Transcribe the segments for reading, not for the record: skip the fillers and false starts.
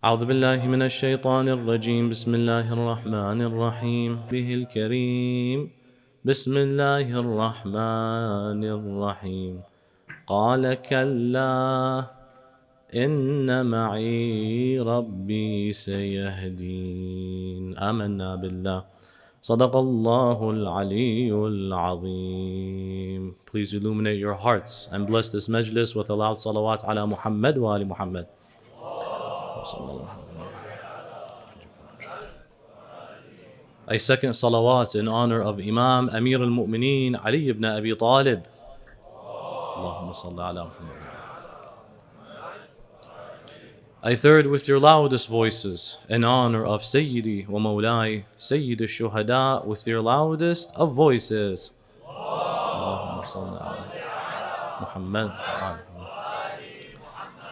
أعوذ بالله من الشيطان الرجيم بسم الله الرحمن الرحيم به الكريم بسم الله الرحمن الرحيم قال كلا إن معي ربي سيهدين آمنا بالله صدق الله العلي العظيم. Please illuminate your hearts and bless this majlis with a loud salawat ala Muhammad wa ali Muhammad. A second salawat in honor of Imam Amir al-Mu'mineen Ali ibn Abi Talib. Allahumma salli ala Muhammad. A third with your loudest voices in honor of Sayyidi wa Mawlai Sayyid al-Shuhada with your loudest of voices. Allahumma salli ala Muhammad.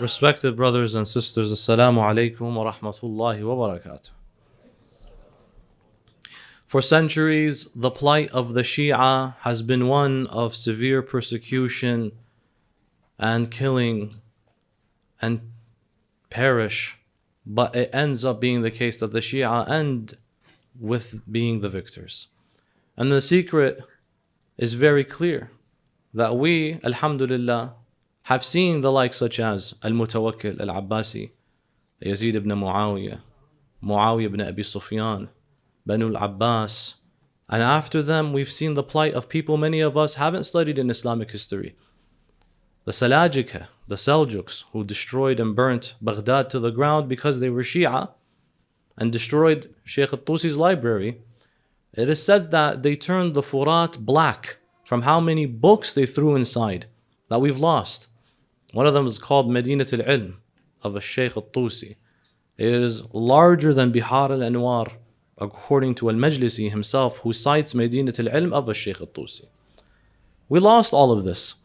Respected brothers and sisters, Assalamu alaikum wa rahmatullahi wa barakatuh. For centuries, the plight of the Shia has been one of severe persecution and killing and perish, but it ends up being the case that the Shia end with being the victors. And the secret is very clear, that we, alhamdulillah, have seen the likes such as Al-Mutawakkil Al-Abbasi, Yazid ibn Muawiyah, Muawiyah ibn Abi Sufyan, Banu al-Abbas, and after them we've seen the plight of people many of us haven't studied in Islamic history. The Salajika, the Seljuks, who destroyed and burnt Baghdad to the ground because they were Shia and destroyed Sheikh al-Tusi's library. It is said that they turned the Furat black from how many books they threw inside that we've lost. One of them is called Madinat al-Ilm of Sheikh al-Tusi. It is larger than Bihar al-Anwar, according to Al-Majlisi himself, who cites Madinat al-Ilm of Sheikh al-Tusi. We lost all of this.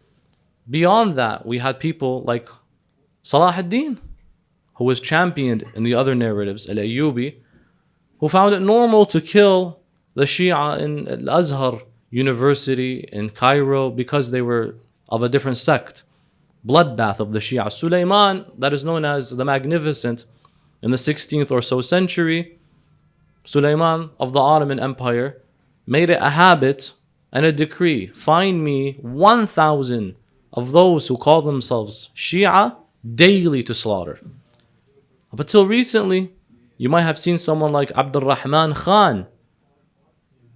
Beyond that, we had people like Salah ad-Din, who was championed in the other narratives, Al-Ayyubi, who found it normal to kill the Shia in Al-Azhar University in Cairo because they were of a different sect. Bloodbath of the Shia. Sulaiman, that is known as the Magnificent, in the 16th or so century, Sulaiman of the Ottoman Empire made it a habit and a decree: find me 1,000 of those who call themselves Shia daily to slaughter. Up until recently, you might have seen someone like Abdul Rahman Khan,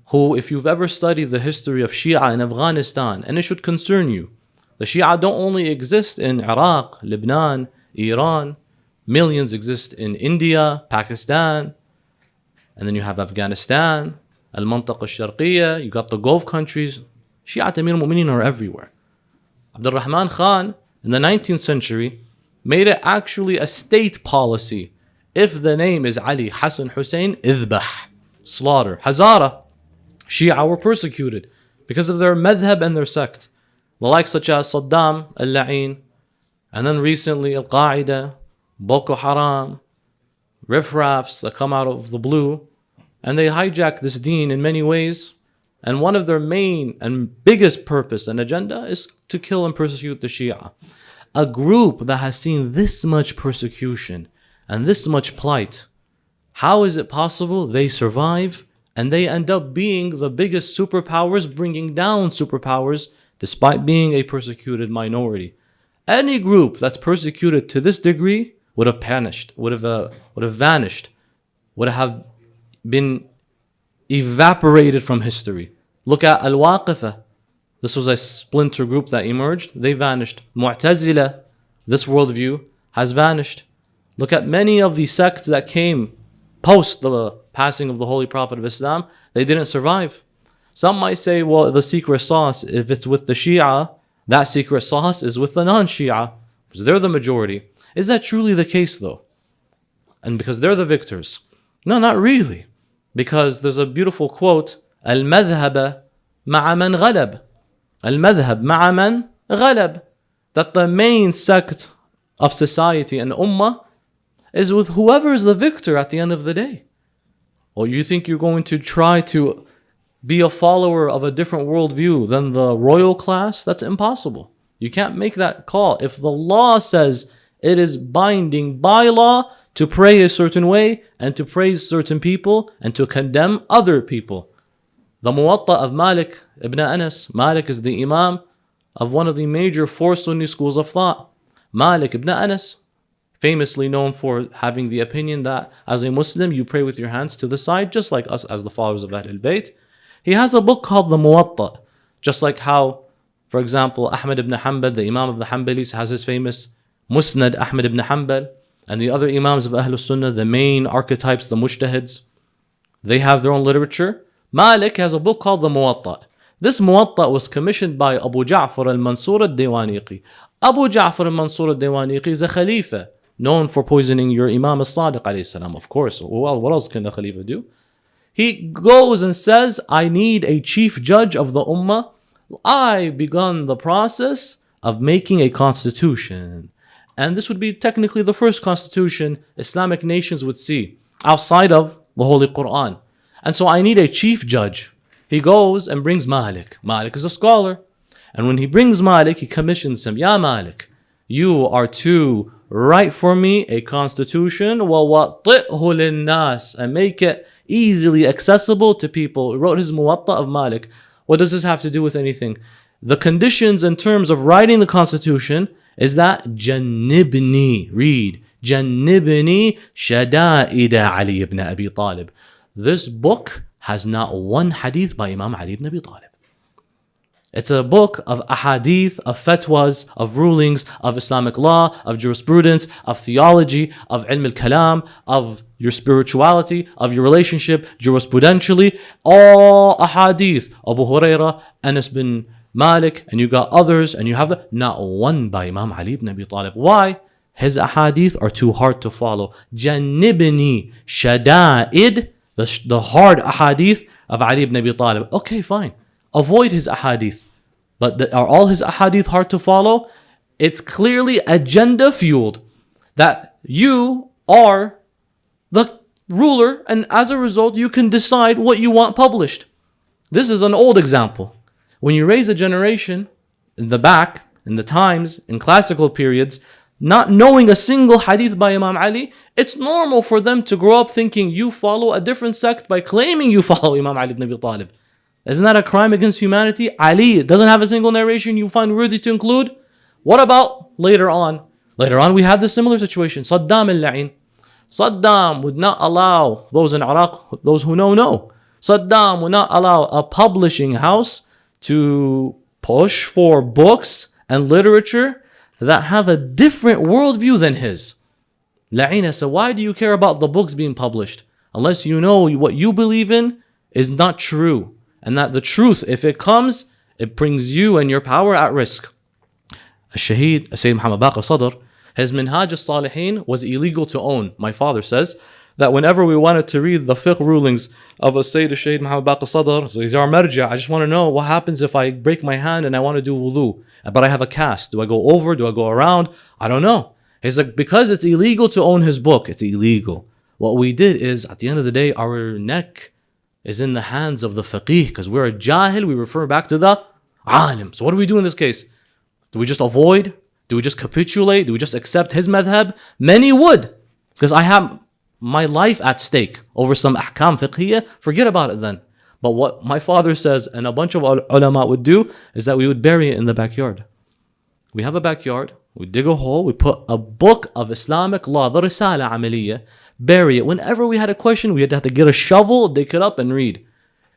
who, if you've ever studied the history of Shia in Afghanistan, and it should concern you, the Shia don't only exist in Iraq, Lebanon, Iran, millions exist in India, Pakistan, and then you have Afghanistan, Al-Mantaqa al-Sharqiyya, you got the Gulf countries. Shia Amir al-Mu'mineen are everywhere. Abdul Rahman Khan, in the 19th century, made it actually a state policy. If the name is Ali, Hassan, Hussein, idhbah, slaughter. Hazara, Shia were persecuted because of their madhab and their sect. The likes such as Saddam al-La'in, and then recently Al-Qaeda, Boko Haram, riffraffs that come out of the blue, and they hijack this deen in many ways. And one of their main and biggest purpose and agenda is to kill and persecute the Shia. A group that has seen this much persecution and this much plight, how is it possible they survive and they end up being the biggest superpowers, bringing down superpowers despite being a persecuted minority? Any group that's persecuted to this degree would have vanished, would have been evaporated from history. Look at Al-Waqifah. This was a splinter group that emerged. They vanished. Mu'tazila, this worldview, has vanished. Look at many of the sects that came post the passing of the Holy Prophet of Islam. They didn't survive. Some might say, well, the secret sauce, if it's with the Shia, that secret sauce is with the non-Shia, because they're the majority. Is that truly the case, though? And because they're the victors? No, not really. Because there's a beautiful quote, Al-Madhhab ma'a man ghalab. Al-Madhhab ma'a man ghalab. That the main sect of society and ummah is with whoever is the victor at the end of the day. Or you think you're going to try to be a follower of a different worldview than the royal class? That's impossible. You can't make that call. If the law says it is binding by law to pray a certain way and to praise certain people and to condemn other people. The Muwatta of Malik ibn Anas. Malik is the Imam of one of the major four Sunni schools of thought. Malik ibn Anas, famously known for having the opinion that as a Muslim you pray with your hands to the side, just like us as the followers of Ahlul Bayt. He has a book called the Muwatta, just like how, for example, Ahmad ibn Hanbal, the Imam of the Hanbalis, has his famous Musnad Ahmad ibn Hanbal, and the other Imams of Ahlul Sunnah, the main archetypes, the Mujtahids, they have their own literature. Malik has a book called the Muwatta. This Muwatta was commissioned by Abu Ja'far al-Mansur al-Diwaniqi. Abu Ja'far al-Mansur al-Diwaniqi is a Khalifa, known for poisoning your Imam al-Sadiq alayhi salam, of course. Well, what else can the Khalifa do? He goes and says, I need a chief judge of the Ummah. I begun the process of making a constitution. And this would be technically the first constitution Islamic nations would see outside of the Holy Quran. And so I need a chief judge. He goes and brings Malik. Malik is a scholar. And when he brings Malik, he commissions him, Ya Malik, you are to write for me a constitution, وَوَطِّئْهُ لِلنَّاسِ, and make it easily accessible to people. He wrote his Muwatta of Malik. What does this have to do with anything? The conditions in terms of writing the constitution is that Jannibni, read, Jannibni Shada'ida Ali ibn Abi Talib. This book has not one hadith by Imam Ali ibn Abi Talib. It's a book of ahadith, of fatwas, of rulings, of Islamic law, of jurisprudence, of theology, of ilm al-kalam, of your spirituality, of your relationship, jurisprudentially, all ahadith. Abu Hurairah, Anas bin Malik, and you got others, and you have not one by Imam Ali ibn Abi Talib. Why? His ahadith are too hard to follow. Jannibni shada'id, the hard ahadith of Ali ibn Abi Talib. Okay, fine. Avoid his ahadith. But are all his ahadith hard to follow? It's clearly agenda fueled. That you are the ruler, and as a result, you can decide what you want published. This is an old example. When you raise a generation in the back, in the times, in classical periods, not knowing a single hadith by Imam Ali, it's normal for them to grow up thinking you follow a different sect by claiming you follow Imam Ali ibn Abi Talib. Isn't that a crime against humanity? Ali doesn't have a single narration you find worthy to include. What about later on? Later on we had this similar situation. Saddam al-La'in. Saddam would not allow, those in Iraq, those who know. Saddam would not allow a publishing house to push for books and literature that have a different worldview than his. La'ina said, why do you care about the books being published? Unless you know what you believe in is not true. And that the truth, if it comes, it brings you and your power at risk. Al-Shaheed, Sayyid Muhammad Baqir Sadr, his Minhaj al-Salihin was illegal to own. My father says that whenever we wanted to read the fiqh rulings of a Sayyid al-Shaheed Muhammad Baqir Sadr, so he's our marja, I just want to know what happens if I break my hand and I want to do wudu, but I have a cast. Do I go over? Do I go around? I don't know. He's like, because it's illegal to own his book, it's illegal. What we did is, at the end of the day, our neck is in the hands of the faqih, because we're a jahil, we refer back to the alim. So what do we do in this case? Do we just avoid? Do we just capitulate? Do we just accept his madhab? Many would, because I have my life at stake over some ahkam fiqhiyya. Forget about it then. But what my father says and a bunch of ulama would do is that we would bury it in the backyard. We have a backyard, we dig a hole, we put a book of Islamic law, the Risala Amaliyya, bury it. Whenever we had a question, we had to have to get a shovel, dig it up and read.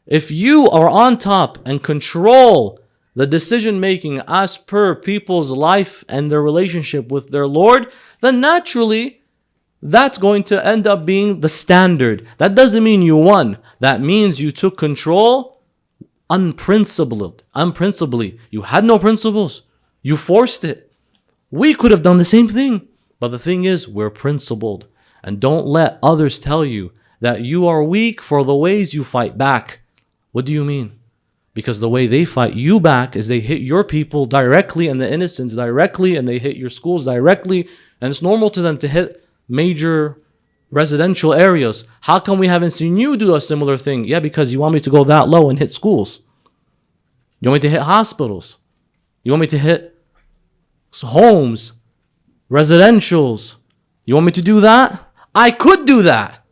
If you are on top and control the decision making as per people's life and their relationship with their Lord, then naturally that's going to end up being the standard. That doesn't mean you won. That means you took control unprincipledly. You had no principles. You forced it. We could have done the same thing. But the thing is, we're principled. And don't let others tell you that you are weak for the ways you fight back. What do you mean? Because the way they fight you back is they hit your people directly and the innocents directly, and they hit your schools directly. And it's normal to them to hit major residential areas. How come we haven't seen you do a similar thing? Yeah, because you want me to go that low and hit schools. You want me to hit hospitals. You want me to hit homes, residentials. You want me to do that? I could do that.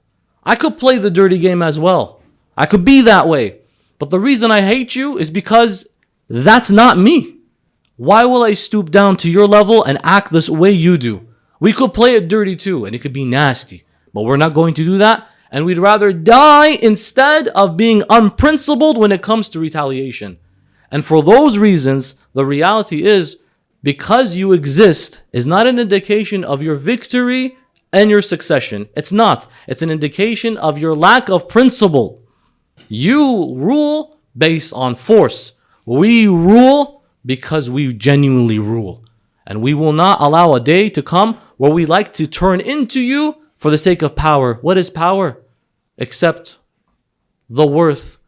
I could play the dirty game as well. I could be that way. But the reason I hate you is because that's not me. Why will I stoop down to your level and act this way you do? We could play it dirty too, and it could be nasty. But we're not going to do that. And we'd rather die instead of being unprincipled when it comes to retaliation. And for those reasons, the reality is, because you exist is not an indication of your victory and your succession. It's not. It's an indication of your lack of principle. You rule based on force. We rule because we genuinely rule. And we will not allow a day to come where we like to turn into you for the sake of power. What is power? Except the worth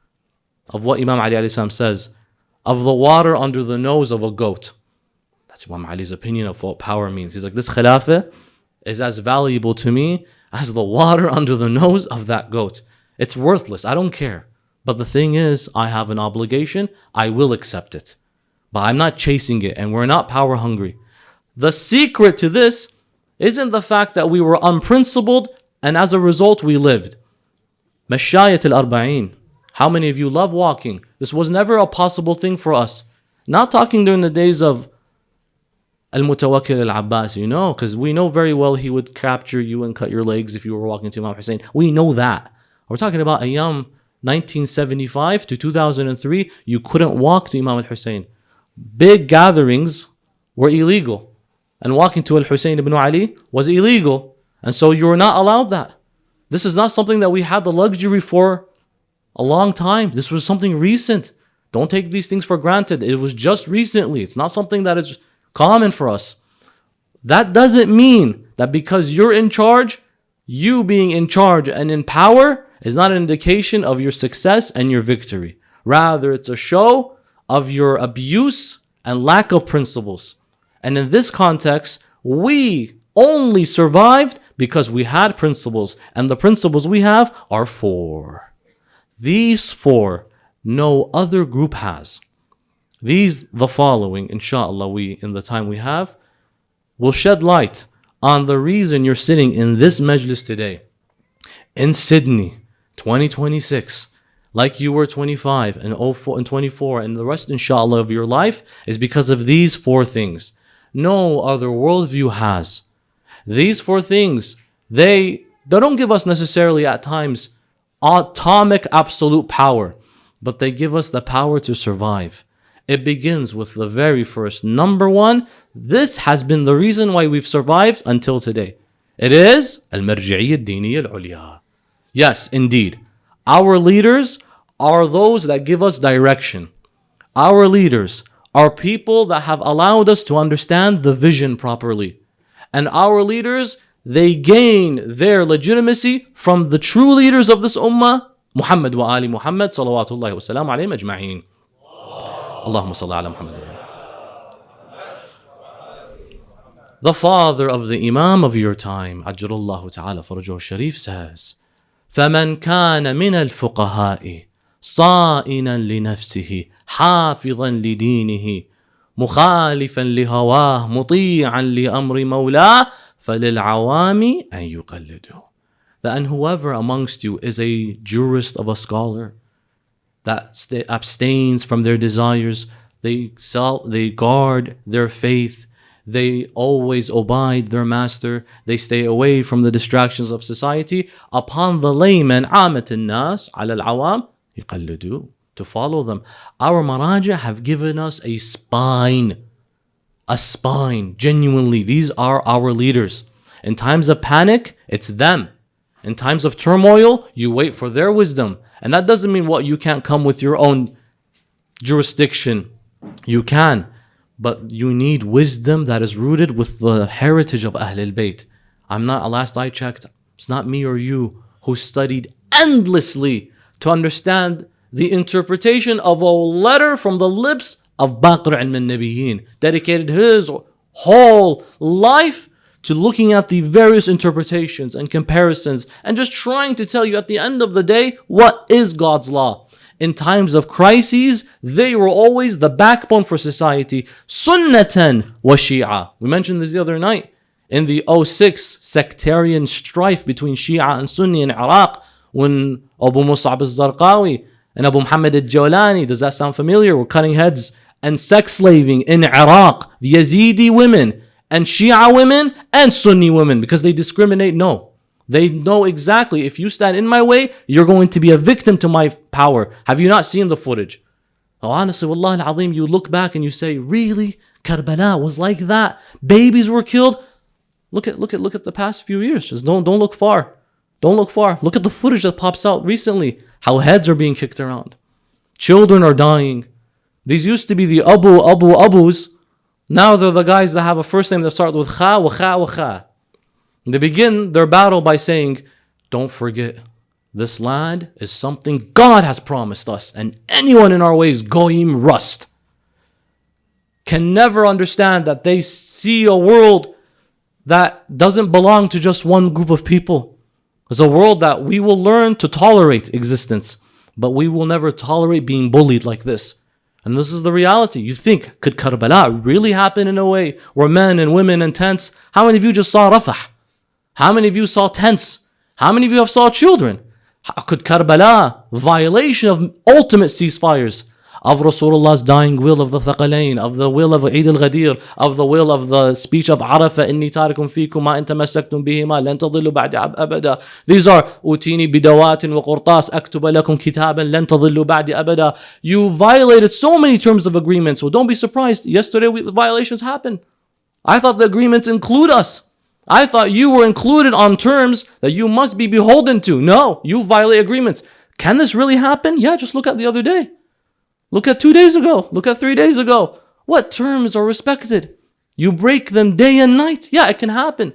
of what Imam Ali alayhi salam says, of the water under the nose of a goat. That's Imam Ali's opinion of what power means. He's like, this khilafah is as valuable to me as the water under the nose of that goat. It's worthless. I don't care. But the thing is, I have an obligation. I will accept it. But I'm not chasing it, and we're not power hungry. The secret to this isn't the fact that we were unprincipled and as a result we lived. Mashayat al-arba'in. How many of you love walking? This was never a possible thing for us. Not talking during the days of Al-Mutawakkil al-Abbas, because we know very well he would capture you and cut your legs if you were walking to Imam Hussein. We know that. We're talking about Ayyam 1975 to 2003. You couldn't walk to Imam al-Hussein. Big gatherings were illegal. And walking to Al-Hussein ibn Ali was illegal. And so you were not allowed that. This is not something that we had the luxury for a long time. This was something recent. Don't take these things for granted. It was just recently. It's not something that is common for us. That doesn't mean that because you're in charge, you being in charge and in power is not an indication of your success and your victory. Rather, it's a show of your abuse and lack of principles. And in this context, we only survived because we had principles. And the principles we have are 4. These 4, no other group has. The following, inshallah, in the time we have, will shed light on the reason you're sitting in this majlis today. In Sydney, 2026, like you were 25 and 04 and 24, and the rest, inshallah, of your life is because of these 4 things. No other worldview has. These 4 things, they don't give us necessarily at times atomic absolute power, but they give us the power to survive. It begins with the very first. Number 1, this has been the reason why we've survived until today. It is al-marji'iyya ad-diniyya al-ulya. Yes, indeed. Our leaders are those that give us direction. Our leaders are people that have allowed us to understand the vision properly. And our leaders, they gain their legitimacy from the true leaders of this ummah, Muhammad wa ali Muhammad salawatullahi wa salam alayhim ajma'een. Allahumma salli ala Muhammad. The father of the Imam of your time, Ajrullahu ta'ala farajuhu sharif, says, فَمَنْ كَانَ مِنَ الْفُقَهَاءِ صَائِنًا لِنَفْسِهِ حَافِظًا لِدِينِهِ مُخَالِفًا لِهَوَاهِ مُطِيعًا لِأَمْرِ مَوْلَاهِ فَلِلْعَوَامِ أَنْ يُقَلِّدُوا. That whoever amongst you is a jurist of a scholar that abstains from their desires, they guard their faith, they always abide their master, they stay away from the distractions of society, upon the layman عامة الناس على العوام يقلدوا, to follow them. Our maraja have given us a spine. Genuinely, these are our leaders. In times of panic, it's them. In times of turmoil, you wait for their wisdom. And that doesn't mean you can't come with your own jurisdiction. You can. But you need wisdom that is rooted with the heritage of Ahlul Bayt. Last I checked, it's not me or you who studied endlessly to understand the interpretation of a letter from the lips of Baqir al-Nabiyyin, dedicated his whole life to looking at the various interpretations and comparisons and just trying to tell you at the end of the day what is God's law. In times of crises, they were always the backbone for society. Sunnatan wa Shia. We mentioned this the other night. in the '06 sectarian strife between Shia and Sunni in Iraq, when Abu Mus'ab al-Zarqawi and Abu Muhammad al-Jawlani, does that sound familiar? Were cutting heads and sex slaving in Iraq, Yazidi women and Shia women and Sunni women, because they discriminate. No. They know exactly, if you stand in my way, you're going to be a victim to my power. Have you not seen the footage? Oh, honestly, Wallahi al-Azim, you look back and you say, really? Karbala was like that? Babies were killed? Look at the past few years. Just don't look far. Don't look far. Look at the footage that pops out recently. How heads are being kicked around. Children are dying. These used to be the Abus. Now they're the guys that have a first name that starts with Kha wa Kha wa Kha. They begin their battle by saying, don't forget, this land is something God has promised us, and anyone in our ways, goyim, rust, can never understand that they see a world that doesn't belong to just one group of people. It's a world that we will learn to tolerate existence, but we will never tolerate being bullied like this. And this is the reality. You think, could Karbala really happen in a way where men and women in tents? How many of you just saw Rafah? How many of you saw tents? How many of you have saw children? Could Karbala, violation of ultimate ceasefires, of Rasulullah's dying will of the Thaqalain, of the will of Eid al-Ghadir, of the will of the speech of Arafah, إِنِّي تَارِكٌ فِيكُمْ مَا إِن تَمَسَّكْتُمْ بِهِمَا لَن تَضِلُّوا بَعْدِ أَبَدًا. These are أُوتِينِي بِدَوَاتٍ وَقُرْطَاسٍ أَكْتُبَ لَكُمْ كِتَابًا لَن تَضِلُّوا بَعْدِ أَبَدًا. You violated so many terms of agreement, so don't be surprised. Yesterday violations happened. I thought the agreements include us. I thought you were included on terms that you must be beholden to. No, you violate agreements. Can this really happen? Yeah, just look at the other day. Look at 2 days ago. Look at 3 days ago. What terms are respected? You break them day and night. Yeah, it can happen.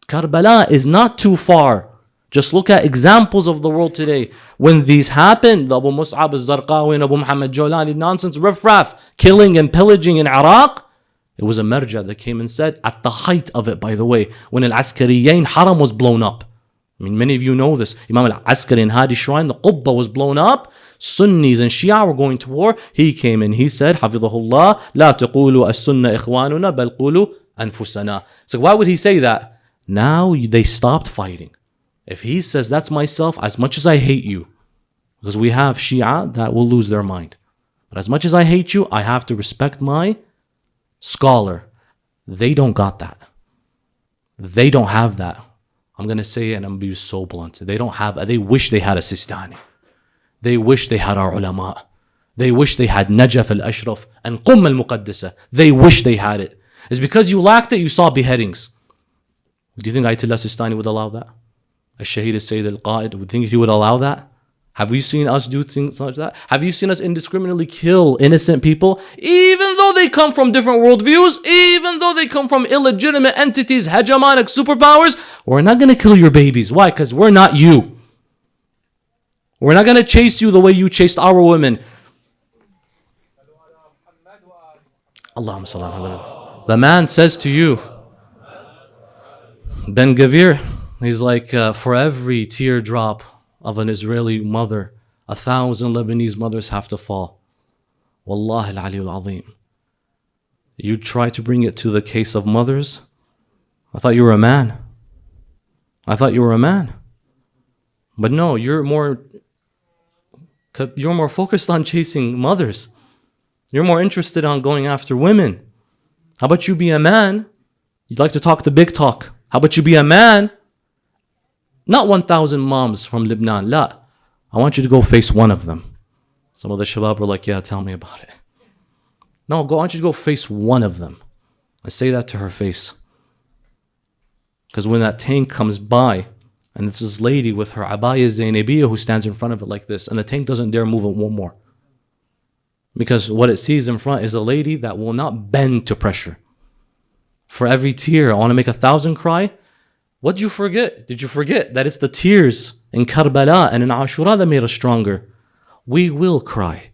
Karbala is not too far. Just look at examples of the world today. When these happened, the Abu Mus'ab al-Zarqawi and Abu Muhammad al-Jawlani nonsense, riffraff, killing and pillaging in Iraq, it was a marja that came and said, at the height of it, by the way, when Al-Askariyain Haram was blown up. I mean, many of you know this. Imam Al-Askari in Hadi Shrine, the Qubba was blown up. Sunnis and Shia were going to war. He came and he said, Hafidhahullah, La taqulu as-sunnah ikhwanuna, bal qulu anfusana. So why would he say that? Now they stopped fighting. If he says, that's myself, as much as I hate you, because we have Shia that will lose their mind. But as much as I hate you, I have to respect my scholar. They don't got that. They don't have that. I'm going to say it and I'm going to be so blunt. They wish they had a Sistani. They wish they had our ulama. They wish they had Najaf al-Ashraf and Qum al-Muqaddasa. They wish they had it. It's because you lacked it, you saw beheadings. Do you think Ayatollah Sistani would allow that? Al-Shaheed al-Sayyid al-Qa'id, would you think he would allow that? Have you seen us do things like that? Have you seen us indiscriminately kill innocent people? Even though they come from different worldviews, even though they come from illegitimate entities, hegemonic superpowers, we're not going to kill your babies. Why? Because we're not you. We're not going to chase you the way you chased our women. Allahumma salli ala Muhammad. The man says to you, Ben Gavir, he's like, for every teardrop of an Israeli mother, 1,000 Lebanese mothers have to fall. Wallahi al-Aliyyul Azim. You try to bring it to the case of mothers? I thought you were a man. I thought you were a man. But no, you're more focused on chasing mothers. You're more interested on going after women. How about you be a man? You'd like to talk the big talk. How about you be a man? Not 1,000 moms from Lebanon. La. I want you to go face one of them. Some of the shabab were like, yeah, tell me about it. No, I want you to go face one of them. I say that to her face. Because when that tank comes by, and it's this lady with her abaya Zainabiyya who stands in front of it like this, and the tank doesn't dare move it one more. Because what it sees in front is a lady that will not bend to pressure. For every tear, I want to make 1,000 cry. What did you forget? Did you forget that it's the tears in Karbala and in Ashura that made us stronger? We will cry.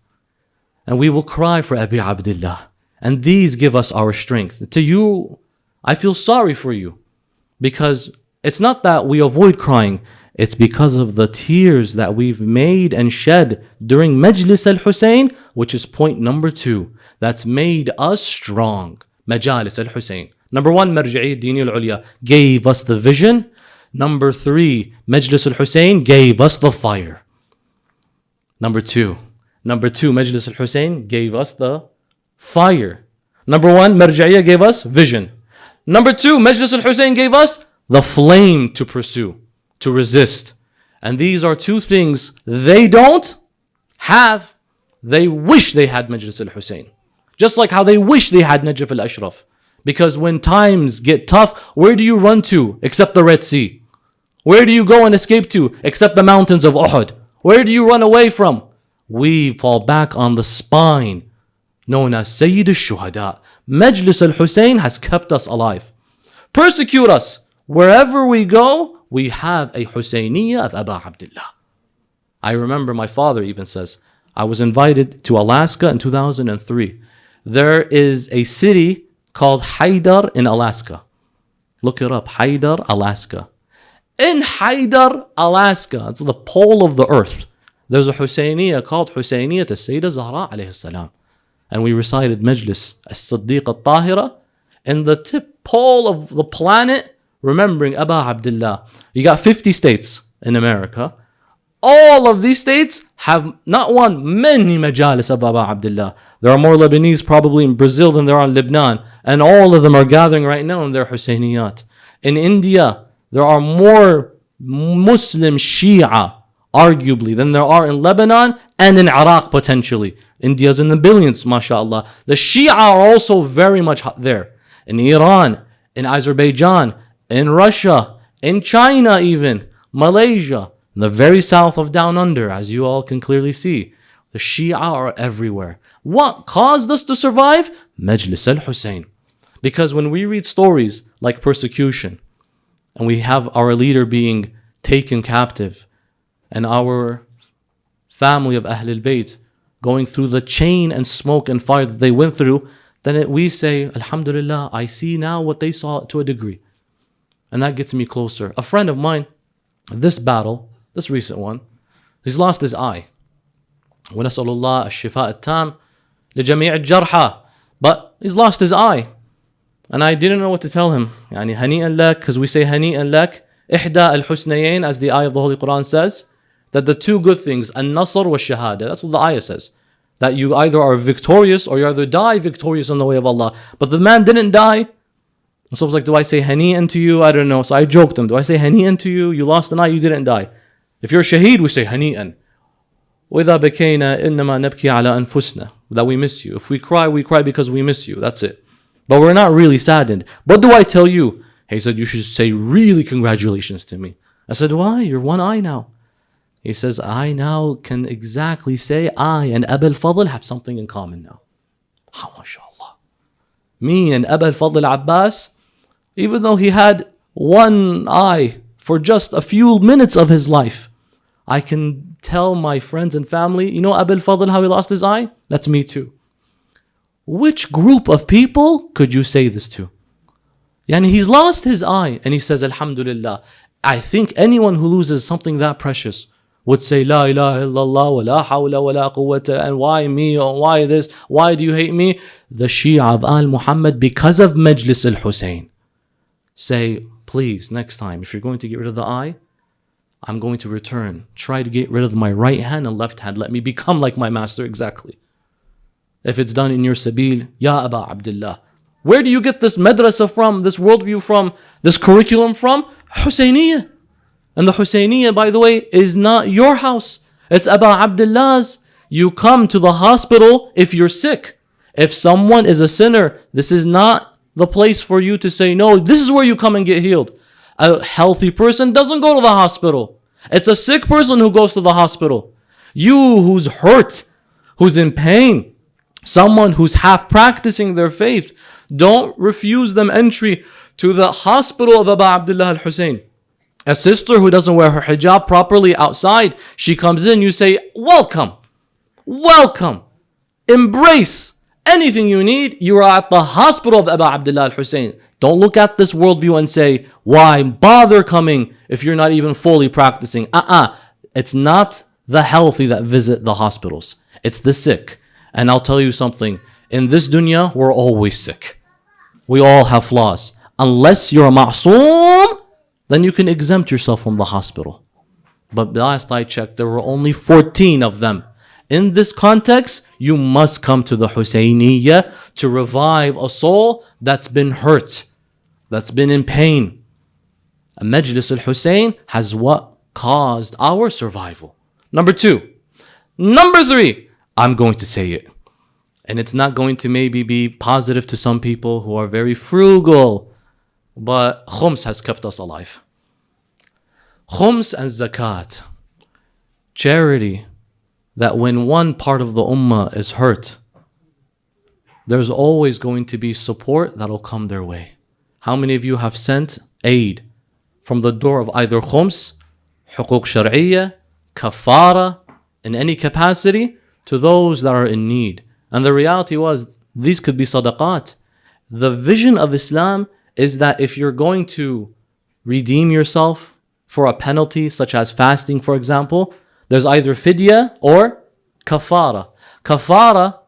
And we will cry for Abi Abdullah. And these give us our strength. To you, I feel sorry for you. Because it's not that we avoid crying. It's because of the tears that we've made and shed during Majlis al-Hussein, which is point number 2. That's made us strong. Majalis al-Hussein. Number one, Marja'iyya Dini al-Ulya gave us the vision. Number three, Majlis al-Hussein gave us the fire. Number two, Majlis al-Hussein gave us the fire. Number one, Marja'iyya gave us vision. Number two, Majlis al-Hussein gave us the flame to pursue, to resist. And these are two things they don't have. They wish they had Majlis al-Hussein. Just like how they wish they had Najaf al-Ashraf. Because when times get tough, where do you run to except the Red Sea? Where do you go and escape to except the mountains of Uhud? Where do you run away from? We fall back on the spine known as Sayyid al-Shuhada. Majlis al-Hussein has kept us alive. Persecute us. Wherever we go, we have a Husayniyya of Aba Abdullah. I remember my father even says, I was invited to Alaska in 2003. There is a city called Haidar in Alaska. Look it up, Haidar, Alaska. In Haidar, Alaska, it's the pole of the earth. There's a Husayniyya called Husayniyya to Sayyidah Zahra alayhi salam. And we recited Majlis as-Siddiq al-Tahira in the tip pole of the planet, remembering Aba Abdullah. You got 50 states in America. All of these states have not one, many majalis of Aba Abdullah. There are more Lebanese probably in Brazil than there are in Lebanon. And all of them are gathering right now in their Husayniyat. In India, there are more Muslim Shia, arguably, than there are in Lebanon and in Iraq potentially. India's in the billions, mashallah. The Shia are also very much there. In Iran, in Azerbaijan, in Russia, in China even, Malaysia, in the very south of Down Under, as you all can clearly see. The Shia are everywhere. What caused us to survive? Majlis al-Hussein. Because when we read stories like persecution, and we have our leader being taken captive, and our family of Ahl al-Bayt going through the chain and smoke and fire that they went through, then we say, Alhamdulillah, I see now what they saw to a degree. And that gets me closer. A friend of mine, this battle, this recent one, he's lost his eye. وَنَسْأَلُ اللَّهَ الشِّفَاءَ التَّامَ لِجَمِيعِ الْجَرْحَى. But he's lost his eye. And I didn't know what to tell him. يعني هنيئا لك, because we say هنيئا لك, إحدى الحسنيين, as the ayah of the Holy Quran says, that the two good things, النصر والشهادة, that's what the ayah says. That you either are victorious or you either die victorious in the way of Allah. But the man didn't die. And so I was like, do I say هنيئا to you? I don't know. So I joked him. Do I say هنيئا to you? You lost an eye, you didn't die. If you're a shaheed, we say هنيئا. وإذا بكينا إنما نبكي على أنفسنا. That we miss you. If we cry because we miss you. That's it. But we're not really saddened. What do I tell you? He said, you should say really congratulations to me. I said, why? You're one eye now. He says, I now can exactly say I and Abu al-Fadl have something in common now. MashaAllah. Me and Abu al-Fadl Abbas, even though he had one eye for just a few minutes of his life, I can tell my friends and family, you know Abu al-Fadl, how he lost his eye? That's me too. Which group of people could you say this to? Yani he's lost his eye and he says, Alhamdulillah. I think anyone who loses something that precious would say, La ilaha illallah, wa la hawla wa la quwwata, and why me, or why this, why do you hate me? The Shia of Al Muhammad, because of Majlis al-Hussein, say, please, next time, if you're going to get rid of the eye, I'm going to return. Try to get rid of my right hand and left hand. Let me become like my master exactly. If it's done in your sabil, Ya Aba Abdullah. Where do you get this madrasa from, this worldview from, this curriculum from? Husayniyya. And the Husayniyya, by the way, is not your house. It's Aba Abdullah's. You come to the hospital if you're sick. If someone is a sinner, this is not the place for you to say, no, this is where you come and get healed. A healthy person doesn't go to the hospital. It's a sick person who goes to the hospital. You who's hurt, who's in pain, someone who's half practicing their faith, don't refuse them entry to the hospital of Aba Abdullah al-Hussein. A sister who doesn't wear her hijab properly outside, she comes in, you say, welcome, welcome, embrace anything you need. You are at the hospital of Aba Abdullah al-Hussein. Don't look at this worldview and say, why bother coming if you're not even fully practicing? It's not the healthy that visit the hospitals. It's the sick. And I'll tell you something. In this dunya, we're always sick. We all have flaws. Unless you're a ma'soom, then you can exempt yourself from the hospital. But last I checked, there were only 14 of them. In this context, you must come to the Husayniyya to revive a soul that's been hurt, that's been in pain. And Majlis al-Husayn has what caused our survival. Number 2. Number 3, I'm going to say it. And it's not going to maybe be positive to some people who are very frugal, but khums has kept us alive. Khums and zakat, charity, that when one part of the ummah is hurt, there's always going to be support that'll come their way. How many of you have sent aid from the door of either khums, huquq shar'iyya, kafara, in any capacity, to those that are in need? And the reality was, these could be sadaqat. The vision of Islam is that if you're going to redeem yourself for a penalty, such as fasting, for example, there's either fidya or kafara. Kafara,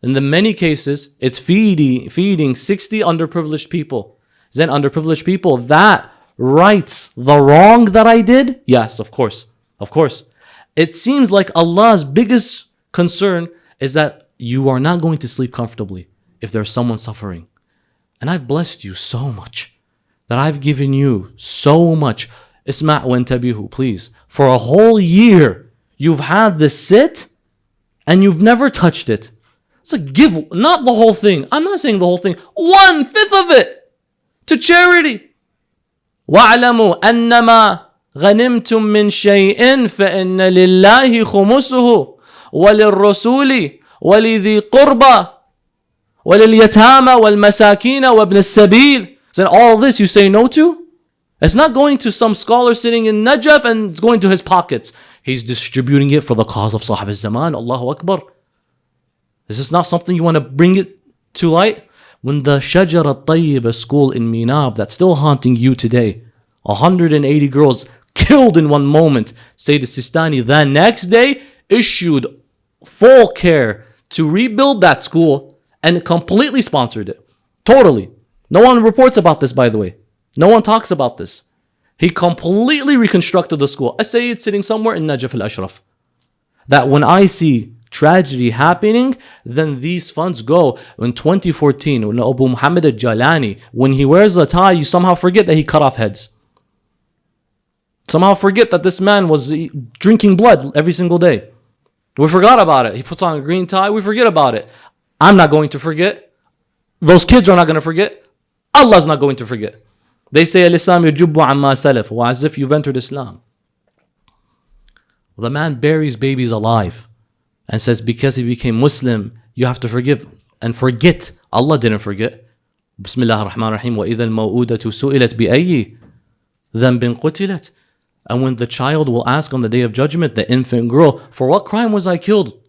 in the many cases, it's feeding 60 underprivileged people. Then underprivileged people, that rights the wrong that I did? Yes, of course. Of course. It seems like Allah's biggest concern is that you are not going to sleep comfortably if there's someone suffering. And I've blessed you so much, that I've given you so much. Isma' wa intabihu, please. For a whole year, you've had this sit and you've never touched it. It's like, give, not the whole thing. I'm not saying the whole thing. 1/5 of it to charity. وَاعْلَمُوا أَنَّمَا غَنِمْتُم مِّن شَيْءٍ فَإِنَّ لِلَّهِ خُمُسُهُ وَلِلرَّسُولِ وَلِذِي قُرْبَى وَلِلْيَتَامَى وَالْمَسَاكِينَ وَابْنِ السَّبِيلِ. Then all this you say no to? It's not going to some scholar sitting in Najaf and it's going to his pockets. He's distributing it for the cause of Sahib al-Zaman. Allahu Akbar. Is this not something you want to bring it to light? When the Shajar al-Tayyiba school in Minab, that's still haunting you today, 180 girls killed in one moment, Sayyid al-Sistani the next day issued full care to rebuild that school and completely sponsored it. Totally. No one reports about this, by the way. No one talks about this. He completely reconstructed the school. A Sayyid sitting somewhere in Najaf al-Ashraf. That when I see tragedy happening, then these funds go. In 2014, when Abu Muhammad al-Jalani, when he wears a tie, you somehow forget that he cut off heads. Somehow forget that this man was drinking blood every single day. We forgot about it. He puts on a green tie, we forget about it. I'm not going to forget. Those kids are not going to forget. Allah's not going to forget. They say, Al-Islam yujubbu amma salaf, wa as if you've entered Islam. The man buries babies alive and says, because he became Muslim, you have to forgive and forget. Allah didn't forget. Bismillah ar-Rahman ar-Rahim. وَإِذَا الْمَوْءُودَةُ سُئِلَتْ بِأَيِّ ذَنْبٍ قُتِلَتْ. And when the child will ask on the day of judgment, the infant girl, for what crime was I killed?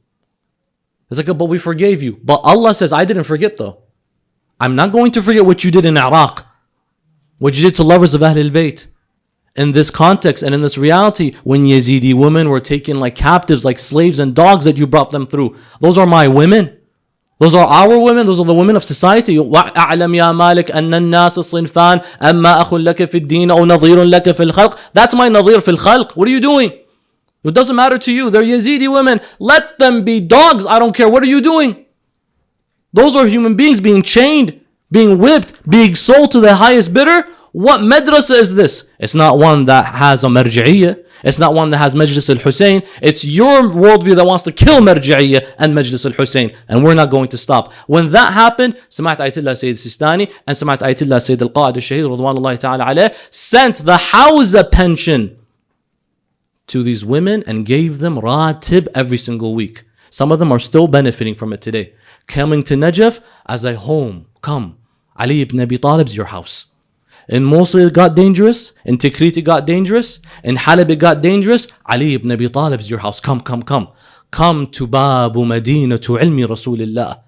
It's like, but we forgave you. But Allah says, I didn't forget though. I'm not going to forget what you did in Iraq, what you did to lovers of Ahlul Bayt. In this context and in this reality, when Yazidi women were taken like captives, like slaves and dogs that you brought them through, those are my women. Those are our women. Those are the women of society. وَأَعْلَمْ يَا مَالِكَ أَنَّ النَّاسَ صِنْفَانِ أَمَّا أَخٌ لَكَ فِي الدِّينِ أَوْ نَظِيرٌ لَكَ فِي الْخَلْقِ. That's my nadhir fil khalq. What are you doing? It doesn't matter to you. They're Yazidi women. Let them be dogs. I don't care. What are you doing? Those are human beings being chained, being whipped, being sold to the highest bidder. What madrasa is this? It's not one that has a marji'iyya. It's not one that has Majlis al-Husayn. It's your worldview that wants to kill marji'iyya and Majlis al-Husayn. And we're not going to stop. When that happened, Samat Ayatollah Sayyid Sistani and Samat Ayatollah Sayyid al-Qa'id al-Shaheed Radwanullahi ta'ala alayh sent the Hawza pension to these women and gave them ratib every single week. Some of them are still benefiting from it today. Coming to Najaf as a home. Come. Ali ibn Abi Talib's your house. In Mosul it got dangerous. In Tikrit it got dangerous. In Halab it got dangerous. Ali ibn Abi Talib's your house. Come, come, come. Come to Babu Madinatu Ilmi Rasulillah.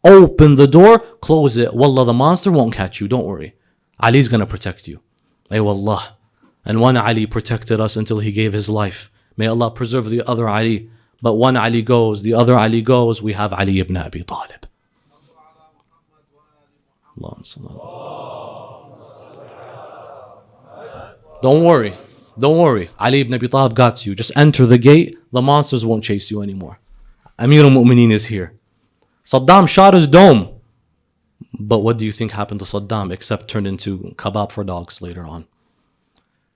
Open the door, close it. Wallah, the monster won't catch you. Don't worry. Ali's going to protect you. Ay wallah. And one Ali protected us until he gave his life. May Allah preserve the other Ali. But one Ali goes, the other Ali goes. We have Ali ibn Abi Talib. Allahumma salli ala. Don't worry. Don't worry. Ali ibn Abi Talib got you. Just enter the gate. The monsters won't chase you anymore. Amir al-Mu'mineen is here. Saddam shot his dome. But what do you think happened to Saddam except turned into kebab for dogs later on?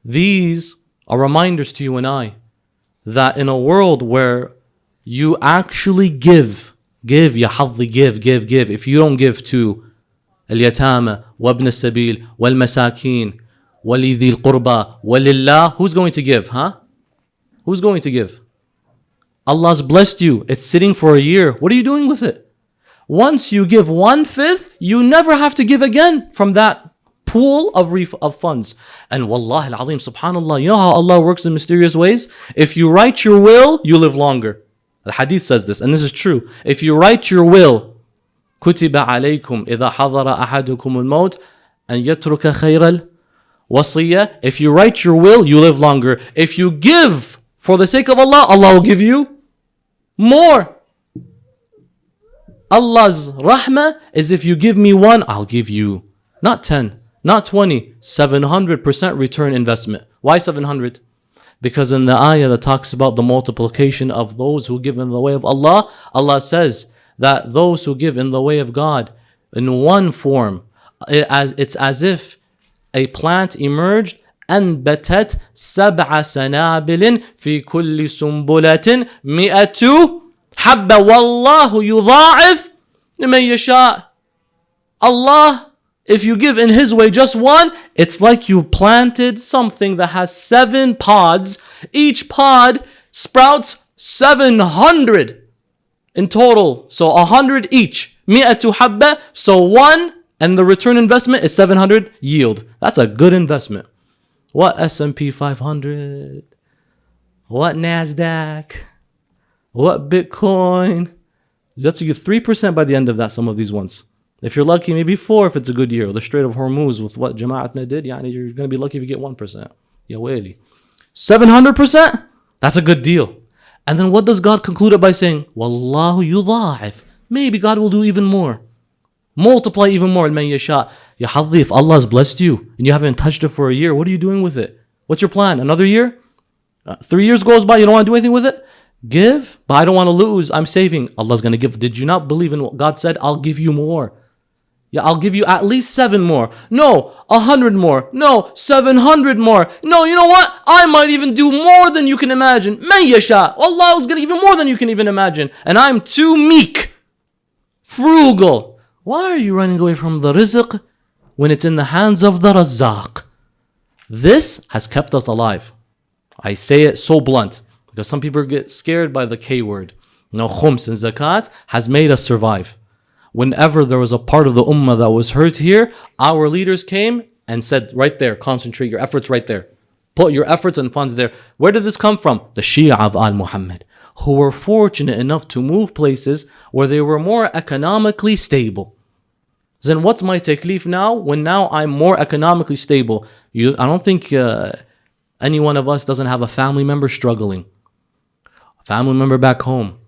These are reminders to you and I that in a world where you actually give, ya hadhi, give. If you don't give to al-yatama, wa ibn as-sabil, wal masakin, walidhi al-qurba, walillah, who's going to give, huh? Who's going to give? Allah's blessed you. It's sitting for a year. What are you doing with it? Once you give 1/5, you never have to give again from that pool of funds. And wallahi al-azim, subhanallah, you know how Allah works in mysterious ways? If you write your will, you live longer. The hadith says this, and this is true. If you write your will, كُتِبَ عَلَيْكُمْ إِذَا حَضَرَ أَحَدُكُمُ الْمَوْتِ أَنْ يَتْرُكَ خَيْرَ الْوَصِيَّةِ. If you write your will, you live longer. If you give for the sake of Allah, Allah will give you more. Allah's rahmah is if you give me 1, I'll give you not 10, not 20, 700% return investment. Why 700? Because in the ayah that talks about the multiplication of those who give in the way of Allah, Allah says that those who give in the way of God in one form, it's as if a plant emerged أنبتت 7 سنابل في كل سنبلة 100 حبة والله يضاعف لمن يشاء. Allah, if you give in His way just 1, it's like you've planted something that has 7 pods. Each pod sprouts 700 in total. So 100 each. 100 حبة. So 1 and the return investment is 700 yield. That's a good investment. What S&P 500? What NASDAQ? What Bitcoin? That's you get 3% by the end of that, some of these ones. If you're lucky, maybe 4 if it's a good year. The Strait of Hormuz with what Jama'atna did, you're going to be lucky if you get 1%. Ya wali. 700%? That's a good deal. And then what does God conclude it by saying? Wallahu yudha'if. Maybe God will do even more. Multiply even more. Man yasha. Ya hadhi, if Allah has blessed you and you haven't touched it for a year, what are you doing with it? What's your plan? Another year? 3 years goes by, you don't want to do anything with it? Give, but I don't want to lose. I'm saving. Allah's going to give. Did you not believe in what God said? I'll give you more. Yeah, I'll give you at least 7 more. No, 100 more. No, 700 more. No, you know what? I might even do more than you can imagine. Man yasha. Allah is going to give you more than you can even imagine. And I'm too meek, frugal. Why are you running away from the rizq when it's in the hands of the Razzaq? This has kept us alive. I say it so blunt. Because some people get scared by the K word. Khums and zakat has made us survive. Whenever there was a part of the ummah that was hurt here, our leaders came and said, right there, concentrate your efforts right there. Put your efforts and funds there. Where did this come from? The Shia of Al-Muhammed, who were fortunate enough to move places where they were more economically stable. Then what's my taklif now? When now I'm more economically stable. I don't think any one of us doesn't have a family member struggling. Family member back home.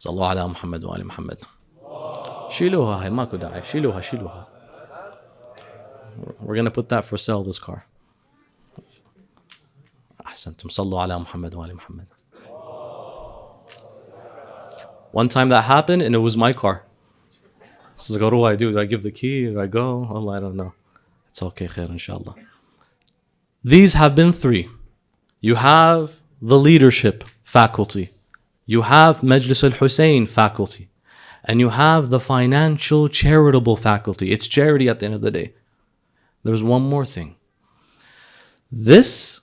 Sallu ala Muhammad wa ali Muhammad. Shiluha, hai mako da'i. Shiluha. We're going to put that for sale, this car. Ahsantum. Sallu ala Muhammad wa ali Muhammad. One time that happened and it was my car. So I was like, what do I do? Do I give the key? Do I go? Allah, I don't know. It's okay, khair, inshallah. These have been 3. You have the leadership faculty. You have Majlis al-Hussein faculty. And you have the financial charitable faculty. It's charity at the end of the day. There's one more thing. This,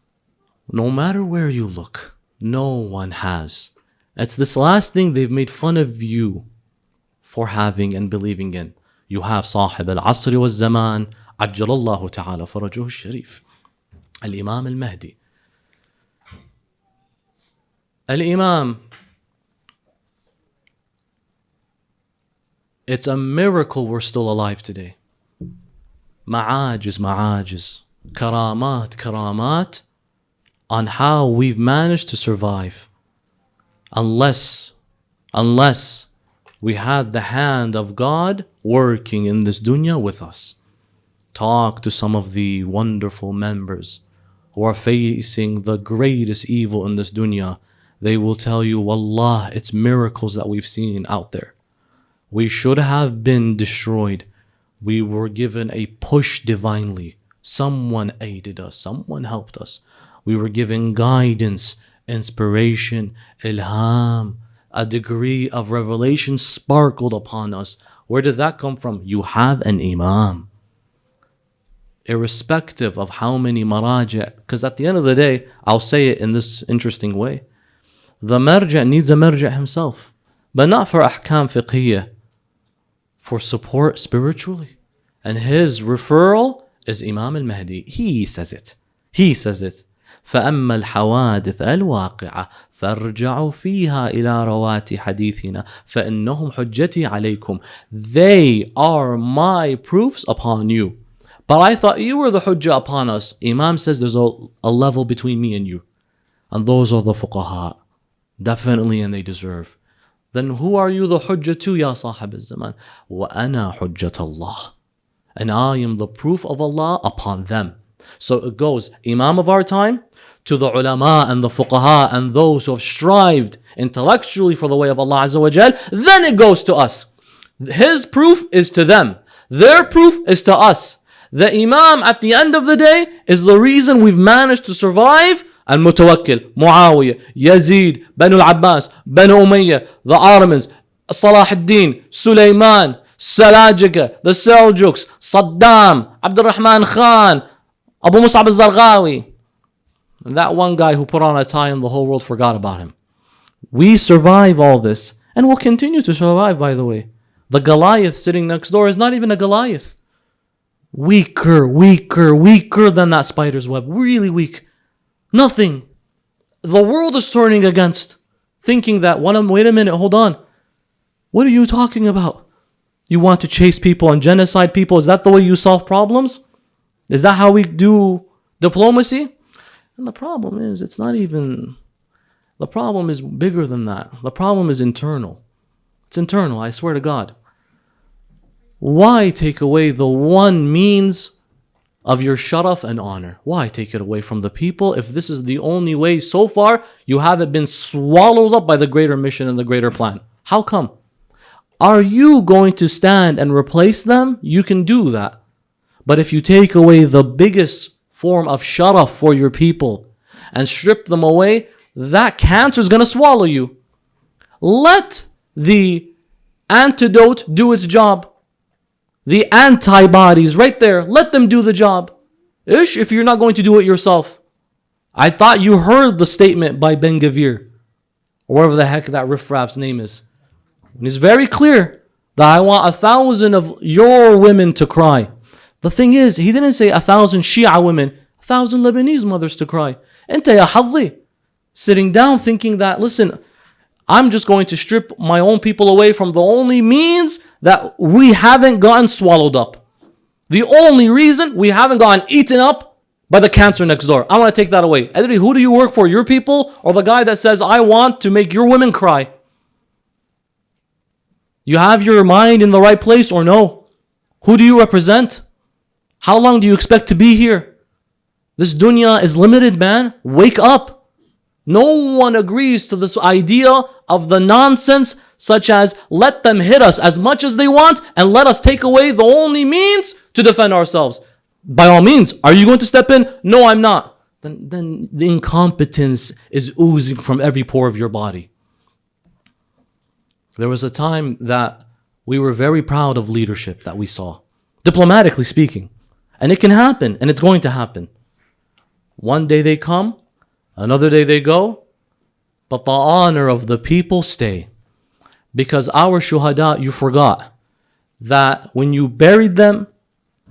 no matter where you look, no one has. It's this last thing they've made fun of you for having and believing in. You have Sahib al-Asr wal-Zaman, Ajjalallahu ta'ala farajuhu al-Sharif, Al-Imam al-Mahdi. Al-Imam, it's a miracle we're still alive today. Ma'ajiz, karamat, on how we've managed to survive. Unless we had the hand of God working in this dunya with us. Talk to some of the wonderful members who are facing the greatest evil in this dunya. They will tell you, Wallah, it's miracles that we've seen out there. We should have been destroyed. We were given a push divinely. Someone aided us. Someone helped us. We were given guidance, inspiration, ilham. A degree of revelation sparkled upon us. Where did that come from? You have an imam. Irrespective of how many maraja', because at the end of the day, I'll say it in this interesting way. The marja' needs a marja' himself, but not for ahkam fiqhiyah, for support spiritually. And his referral is Imam al-Mahdi. He says it. He says it. فأما الحوادث الواقعة فارجعوا فيها إلى روات حديثنا فإنهم حجتي عليكم. They are my proofs upon you. But I thought you were the hujjah upon us. Imam says there's a level between me and you. And those are the fuqaha. Definitely, and they deserve. Then who are you the hujjah to, ya sahib al-zaman? وَأَنَا حُجَّةَ اللَّهِ. And I am the proof of Allah upon them. So it goes, Imam of our time, to the ulama and the fuqaha and those who have strived intellectually for the way of Allah Azza wa Jal. Then it goes to us. His proof is to them. Their proof is to us. The Imam at the end of the day is the reason we've managed to survive. Al-Mutawakkil, Muawiyah, Yazid, Banu al-Abbas, Banu Umayyah, the Ottomans, Salah ad-Din, Sulaiman, Salajika, the Seljuks, Saddam, Abdul Rahman Khan, Abu Mus'ab al-Zarqawi. That one guy who put on a tie and the whole world forgot about him. We survive all this and will continue to survive, by the way. The Goliath sitting next door is not even a Goliath. Weaker than that spider's web. Really weak. Nothing. The world is turning against, thinking that, wait a minute, hold on. What are you talking about? You want to chase people and genocide people? Is that the way you solve problems? Is that how we do diplomacy? And the problem is, the problem is bigger than that. The problem is internal. It's internal, I swear to God. Why take away the one means of your sharaf and honor? Why take it away from the people if this is the only way so far you haven't been swallowed up by the greater mission and the greater plan? How come? Are you going to stand and replace them? You can do that. But if you take away the biggest form of sharaf for your people and strip them away, that cancer is going to swallow you. Let the antidote do its job. The antibodies right there, let them do the job. Ish, if you're not going to do it yourself. I thought you heard the statement by Ben Gavir, or whatever the heck that riffraff's name is. And it's very clear that I want 1,000 of your women to cry. The thing is, he didn't say 1,000 Shia women, 1,000 Lebanese mothers to cry. Enta ya hadhi. Sitting down thinking that, listen, I'm just going to strip my own people away from the only means that we haven't gotten swallowed up. The only reason we haven't gotten eaten up by the cancer next door. I want to take that away. Adri, who do you work for? Your people or the guy that says, I want to make your women cry? You have your mind in the right place or no? Who do you represent? How long do you expect to be here? This dunya is limited, man. Wake up. No one agrees to this idea of the nonsense such as let them hit us as much as they want and let us take away the only means to defend ourselves. By all means, are you going to step in? No, I'm not. Then the incompetence is oozing from every pore of your body. There was a time that we were very proud of leadership that we saw, diplomatically speaking. And it can happen, and it's going to happen. One day they come, another day they go, but the honor of the people stay. Because our shuhada, you forgot that when you buried them,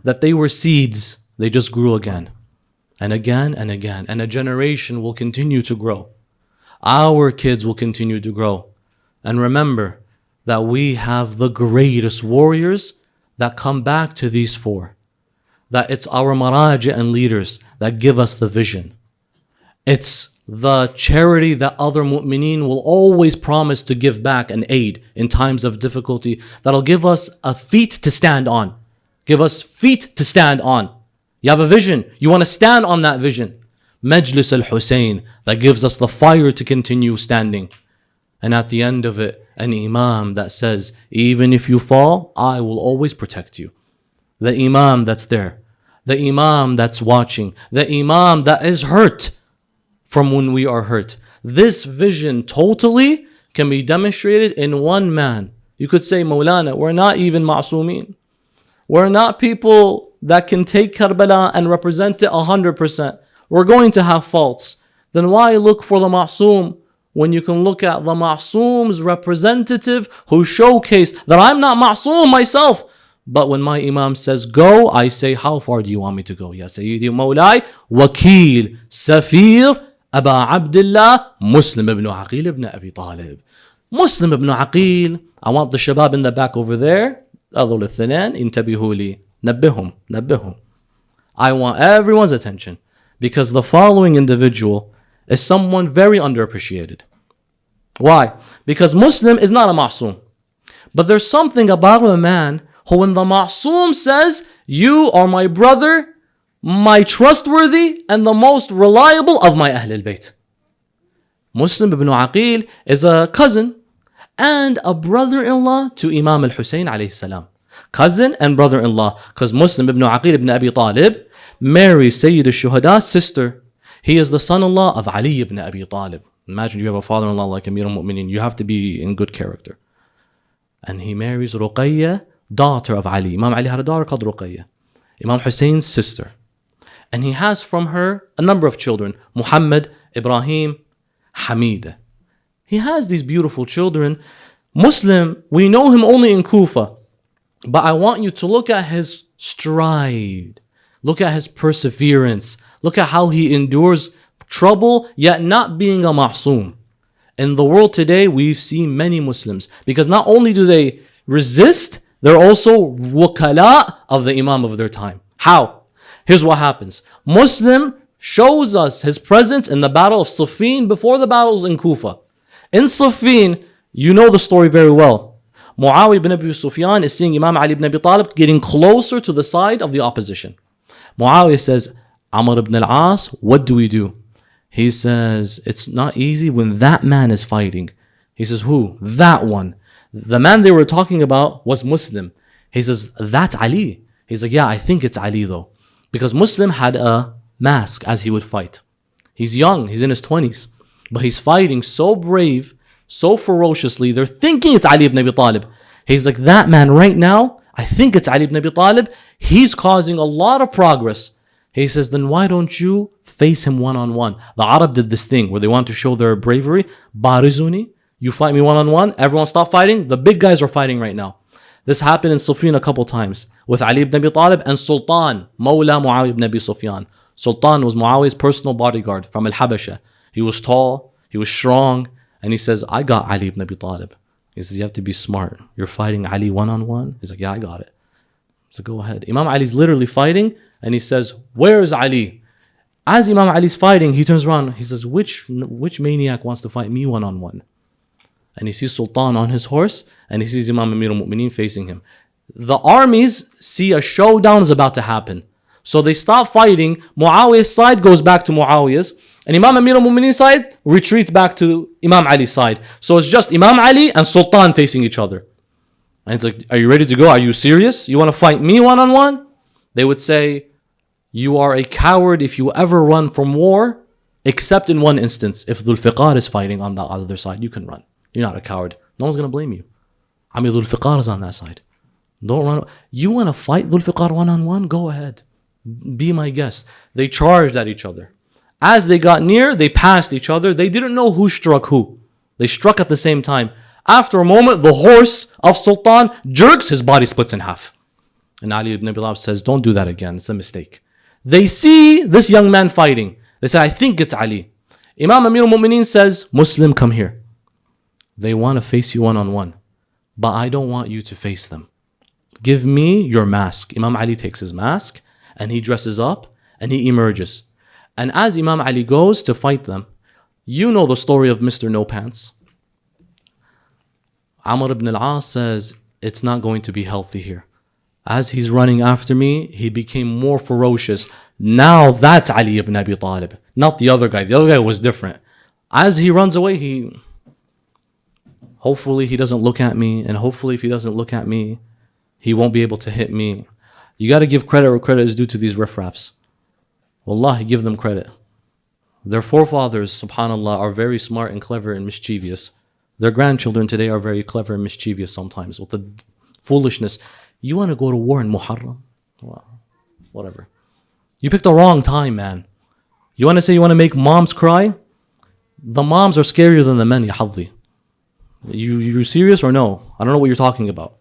that they were seeds. They just grew again and again and again. And a generation will continue to grow. Our kids will continue to grow. And remember that we have the greatest warriors that come back to these four. That it's our maraja and leaders that give us the vision. It's the charity that other mu'mineen will always promise to give back and aid in times of difficulty, that'll give us a feet to stand on. Give us feet to stand on. You have a vision. You want to stand on that vision. Majlis al-Hussein, that gives us the fire to continue standing. And at the end of it, an imam that says, even if you fall, I will always protect you. The imam that's there. The imam that's watching. The imam that is hurt from when we are hurt. This vision totally can be demonstrated in one man. You could say, Mawlana, we're not even ma'soomeen. We're not people that can take Karbala and represent it 100%. We're going to have faults. Then why look for the ma'soom when you can look at the ma'soom's representative who showcased that I'm not ma'soom myself. But when my imam says go, I say, how far do you want me to go? Ya Sayyidi Mawlai, Wakil, Safir, Aba Abdullah, Muslim ibn Aqil ibn Abi Talib. Muslim ibn Aqil, I want the shabab in the back over there. أظل الثنان انتبهوا لي نبههم. I want everyone's attention because the following individual is someone very underappreciated. Why? Because Muslim is not a ma'soom. But there's something about a man who when the ma'soom says, you are my brother, my trustworthy, and the most reliable of my Ahl al-Bayt. Muslim ibn Aqil is a cousin and a brother-in-law to Imam al-Hussein alayhi salam. Cousin and brother-in-law. Because Muslim ibn Aqil ibn Abi Talib marries Sayyid al-Shuhada's sister. He is the son-in-law of Ali ibn Abi Talib. Imagine you have a father-in-law like Amir al-Mu'mineen. You have to be in good character. And he marries Ruqayya, daughter of Ali. Imam Ali had a daughter called Ruqayya. Imam Hussein's sister. And he has from her a number of children. Muhammed, Ibrahim, Hamida. He has these beautiful children. Muslim, we know him only in Kufa. But I want you to look at his stride. Look at his perseverance. Look at how he endures trouble, yet not being a ma'soom. In the world today, we've seen many Muslims. Because not only do they resist, they're also wukala of the imam of their time. How? Here's what happens. Muslim shows us his presence in the battle of Siffin before the battles in Kufa. In Siffin, you know the story very well. Muawiyah ibn Abi Sufyan is seeing Imam Ali ibn Abi Talib getting closer to the side of the opposition. Muawiyah says, Amr ibn al-As, what do we do? He says, it's not easy when that man is fighting. He says, who? That one. The man they were talking about was Muslim. He says, that's Ali. He's like, yeah, I think it's Ali though. Because Muslim had a mask as he would fight. He's young, he's in his 20s. But he's fighting so brave, so ferociously, they're thinking it's Ali ibn Abi Talib. He's like, that man right now, I think it's Ali ibn Abi Talib. He's causing a lot of progress. He says, then why don't you face him one-on-one? The Arab did this thing where they want to show their bravery. Barizuni, you fight me one-on-one, everyone stop fighting. The big guys are fighting right now. This happened in Siffin a couple times with Ali ibn Abi Talib and Sultan, Mawla Muawiyah ibn Abi Sufyan. Sultan was Muawiyah's personal bodyguard from Al-Habasha. He was tall, he was strong, and he says, I got Ali ibn Abi Talib. He says, you have to be smart. You're fighting Ali one-on-one? He's like, yeah, I got it. So go ahead. Imam Ali's literally fighting, and he says, where is Ali? As Imam Ali's fighting, he turns around, he says, which maniac wants to fight me one-on-one? And he sees Sultan on his horse, and he sees Imam Amir al-Mu'mineen facing him. The armies see a showdown is about to happen. So they stop fighting. Muawiyah's side goes back to Muawiyah's. And Imam Amir al-Mu'mineen's side retreats back to Imam Ali's side. So it's just Imam Ali and Sultan facing each other. And it's like, are you ready to go? Are you serious? You want to fight me one-on-one? They would say, you are a coward if you ever run from war, except in one instance. If Dhul Fiqar is fighting on the other side, you can run. You're not a coward. No one's going to blame you. Amir Dhul Fiqar is on that side. Don't run. You want to fight Dhul Fiqar one-on-one? Go ahead. Be my guest. They charged at each other. As they got near, they passed each other. They didn't know who struck who. They struck at the same time. After a moment, the horse of Sultan jerks, his body splits in half. And Ali ibn Abi Talib says, don't do that again. It's a mistake. They see this young man fighting. They say, I think it's Ali. Imam Amir al-Mu'mineen says, Muslim, come here. They want to face you one-on-one. But I don't want you to face them. Give me your mask. Imam Ali takes his mask and he dresses up and he emerges. And as Imam Ali goes to fight them, You know the story of Mr. No Pants. Amr ibn al-As says, it's not going to be healthy here. As he's running after me, he became more ferocious. Now that's Ali ibn Abi Talib, not the other guy. The other guy was different. As he runs away, hopefully he doesn't look at me, and hopefully if he doesn't look at me, he won't be able to hit me. You got to give credit where credit is due to these riffraffs. Wallahi, give them credit. Their forefathers, subhanAllah, are very smart and clever and mischievous. Their grandchildren today are very clever and mischievous sometimes with the foolishness. You want to go to war in Muharram? Well, whatever. You picked the wrong time, man. You want to say you want to make moms cry? The moms are scarier than the men, ya hadhi. You serious or no? I don't know what you're talking about.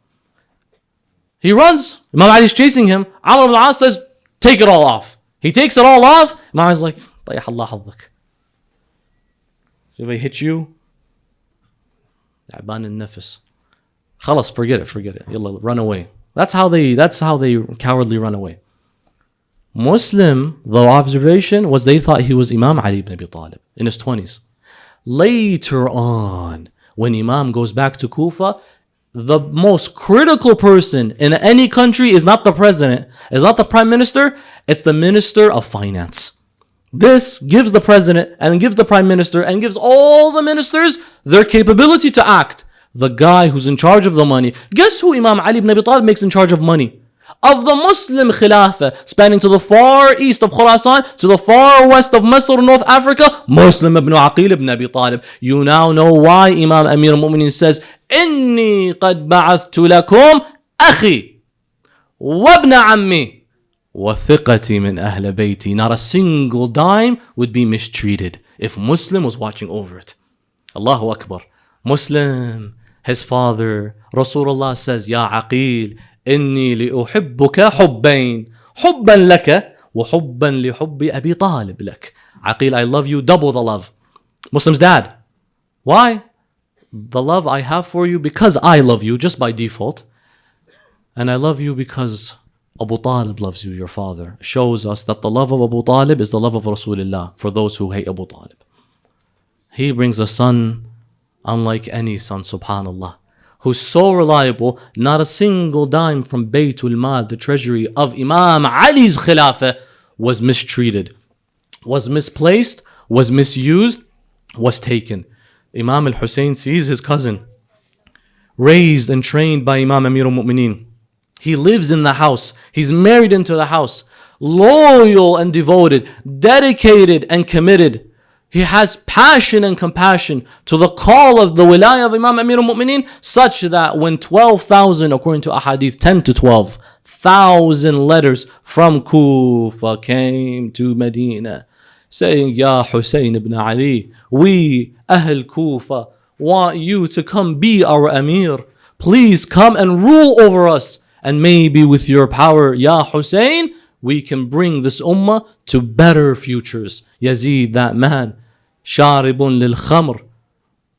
He runs. Imam Ali's chasing him. Amr ibn al-As says, take it all off. He takes it all off. Imam Ali's like, طيح الله حظك. If they hit you, عبان النفس. خلاص, forget it. Yalla, run away. That's how they cowardly run away. Muslim, the observation was they thought he was Imam Ali ibn Abi Talib in his 20s. Later on, when Imam goes back to Kufa, the most critical person in any country is not the president, is not the prime minister, it's the minister of finance. This gives the president and gives the prime minister and gives all the ministers their capability to act. The guy who's in charge of the money. Guess who Imam Ali ibn Abi Talib makes in charge of money? Of the Muslim Khilafah, spanning to the far east of Khurasan, to the far west of Misr, North Africa, Muslim ibn Aqil ibn Abi Talib. You now know why Imam Amir al-Mu'minin says, إِنِّي قَدْ بَعَثْتُ لَكُمْ أَخِي وَابْنَ عَمِّي وَثِقَتِي مِنْ أَهْلِ بَيْتِي. Not a single dime would be mistreated if Muslim was watching over it. Allahu Akbar. Muslim, his father, Rasulullah says, Ya Aqil, إني لأحبك حبين حبا لك وحبا لحب أبي طالب لك. Aqil, I love you double the love. Muslim's dad. Why? The love I have for you because I love you just by default. And I love you because Abu Talib loves you, your father. Shows us that the love of Abu Talib is the love of Rasulullah for those who hate Abu Talib. He brings a son unlike any son, subhanallah, who's so reliable, not a single dime from Baytul Mal, the treasury of Imam Ali's Khilafah, was mistreated, was misplaced, was misused, was taken. Imam al-Hussein sees his cousin, raised and trained by Imam Amir al-Mu'mineen. He lives in the house. He's married into the house. Loyal and devoted, dedicated and committed. He has passion and compassion to the call of the wilayah of Imam Amir al-Mu'mineen, such that when 12,000, according to ahadith, 10 to 12,000 letters from Kufa came to Medina, saying, Ya Hussein ibn Ali, we, Ahl Kufa, want you to come be our Amir. Please come and rule over us. And maybe with your power, Ya Hussein, we can bring this ummah to better futures. Yazid, that man, شارب للخمر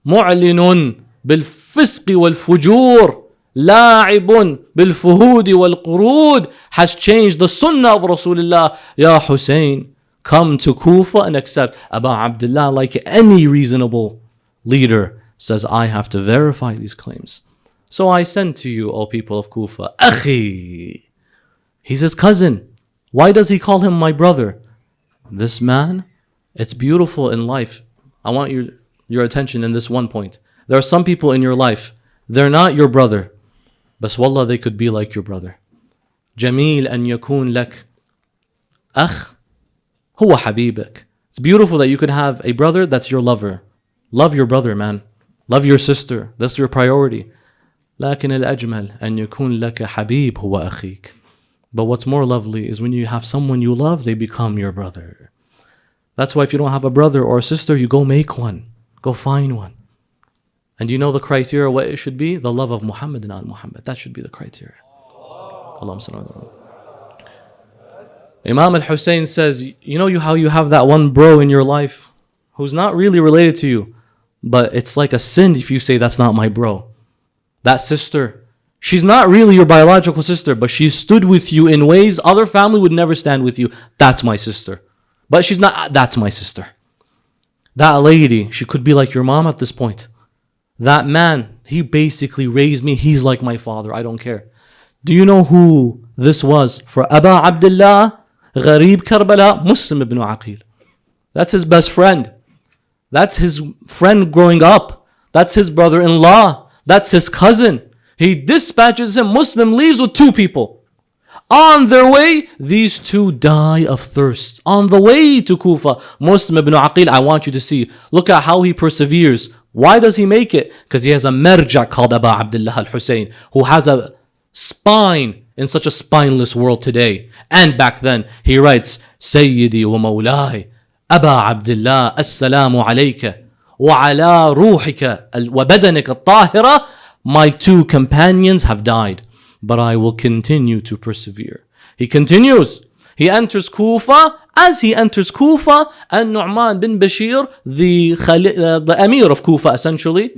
معلن بالفسق والفجور لاعب بالفهود والقرود, has changed the sunnah of Rasulullah. Ya Hussein, come to Kufa and accept. Abu Abdullah, like any reasonable leader, says, I have to verify these claims. So I send to you, O people of Kufa, Akhi. He's his cousin. Why does he call him my brother? This man, it's beautiful in life. I want your attention in this one point. There are some people in your life, they're not your brother, but wallah, they could be like your brother. Jameel an yakun lak akh huwa habibak. It's beautiful that you could have a brother that's your lover. Love your brother, man. Love your sister. That's your priority. لكن الأجمل أن يكون لك حبيب هو أخيك. But what's more lovely is when you have someone you love, they become your brother. That's why if you don't have a brother or a sister, you go make one. Go find one. And you know the criteria, what it should be? The love of Muhammad and al Muhammad. That should be the criteria. Imam al-Hussein says, you know how you have that one bro in your life who's not really related to you, but it's like a sin if you say that's not my bro. That sister, she's not really your biological sister, but she stood with you in ways other family would never stand with you. That's my sister. But she's not, that's my sister. That lady, she could be like your mom at this point. That man, he basically raised me. He's like my father. I don't care. Do you know who this was for Aba Abdullah, Gharib Karbala, Muslim ibn Aqil? That's his best friend. That's his friend growing up. That's his brother-in-law. That's his cousin. He dispatches him. Muslim leaves with 2 people. On their way, these 2 die of thirst. On the way to Kufa, Muslim ibn Aqil, I want you to see. Look at how he perseveres. Why does he make it? Because he has a merja called Aba Abdullah al-Hussein, who has a spine in such a spineless world today. And back then, he writes, Sayyidi wa Mawlai, Aba Abdullah, Assalamu alayka, wa ala ruhika, wa badanika al-tahira. My 2 companions have died, but I will continue to persevere. He continues. He enters Kufa. As he enters Kufa, and Nu'man bin Bashir, the Emir of Kufa essentially,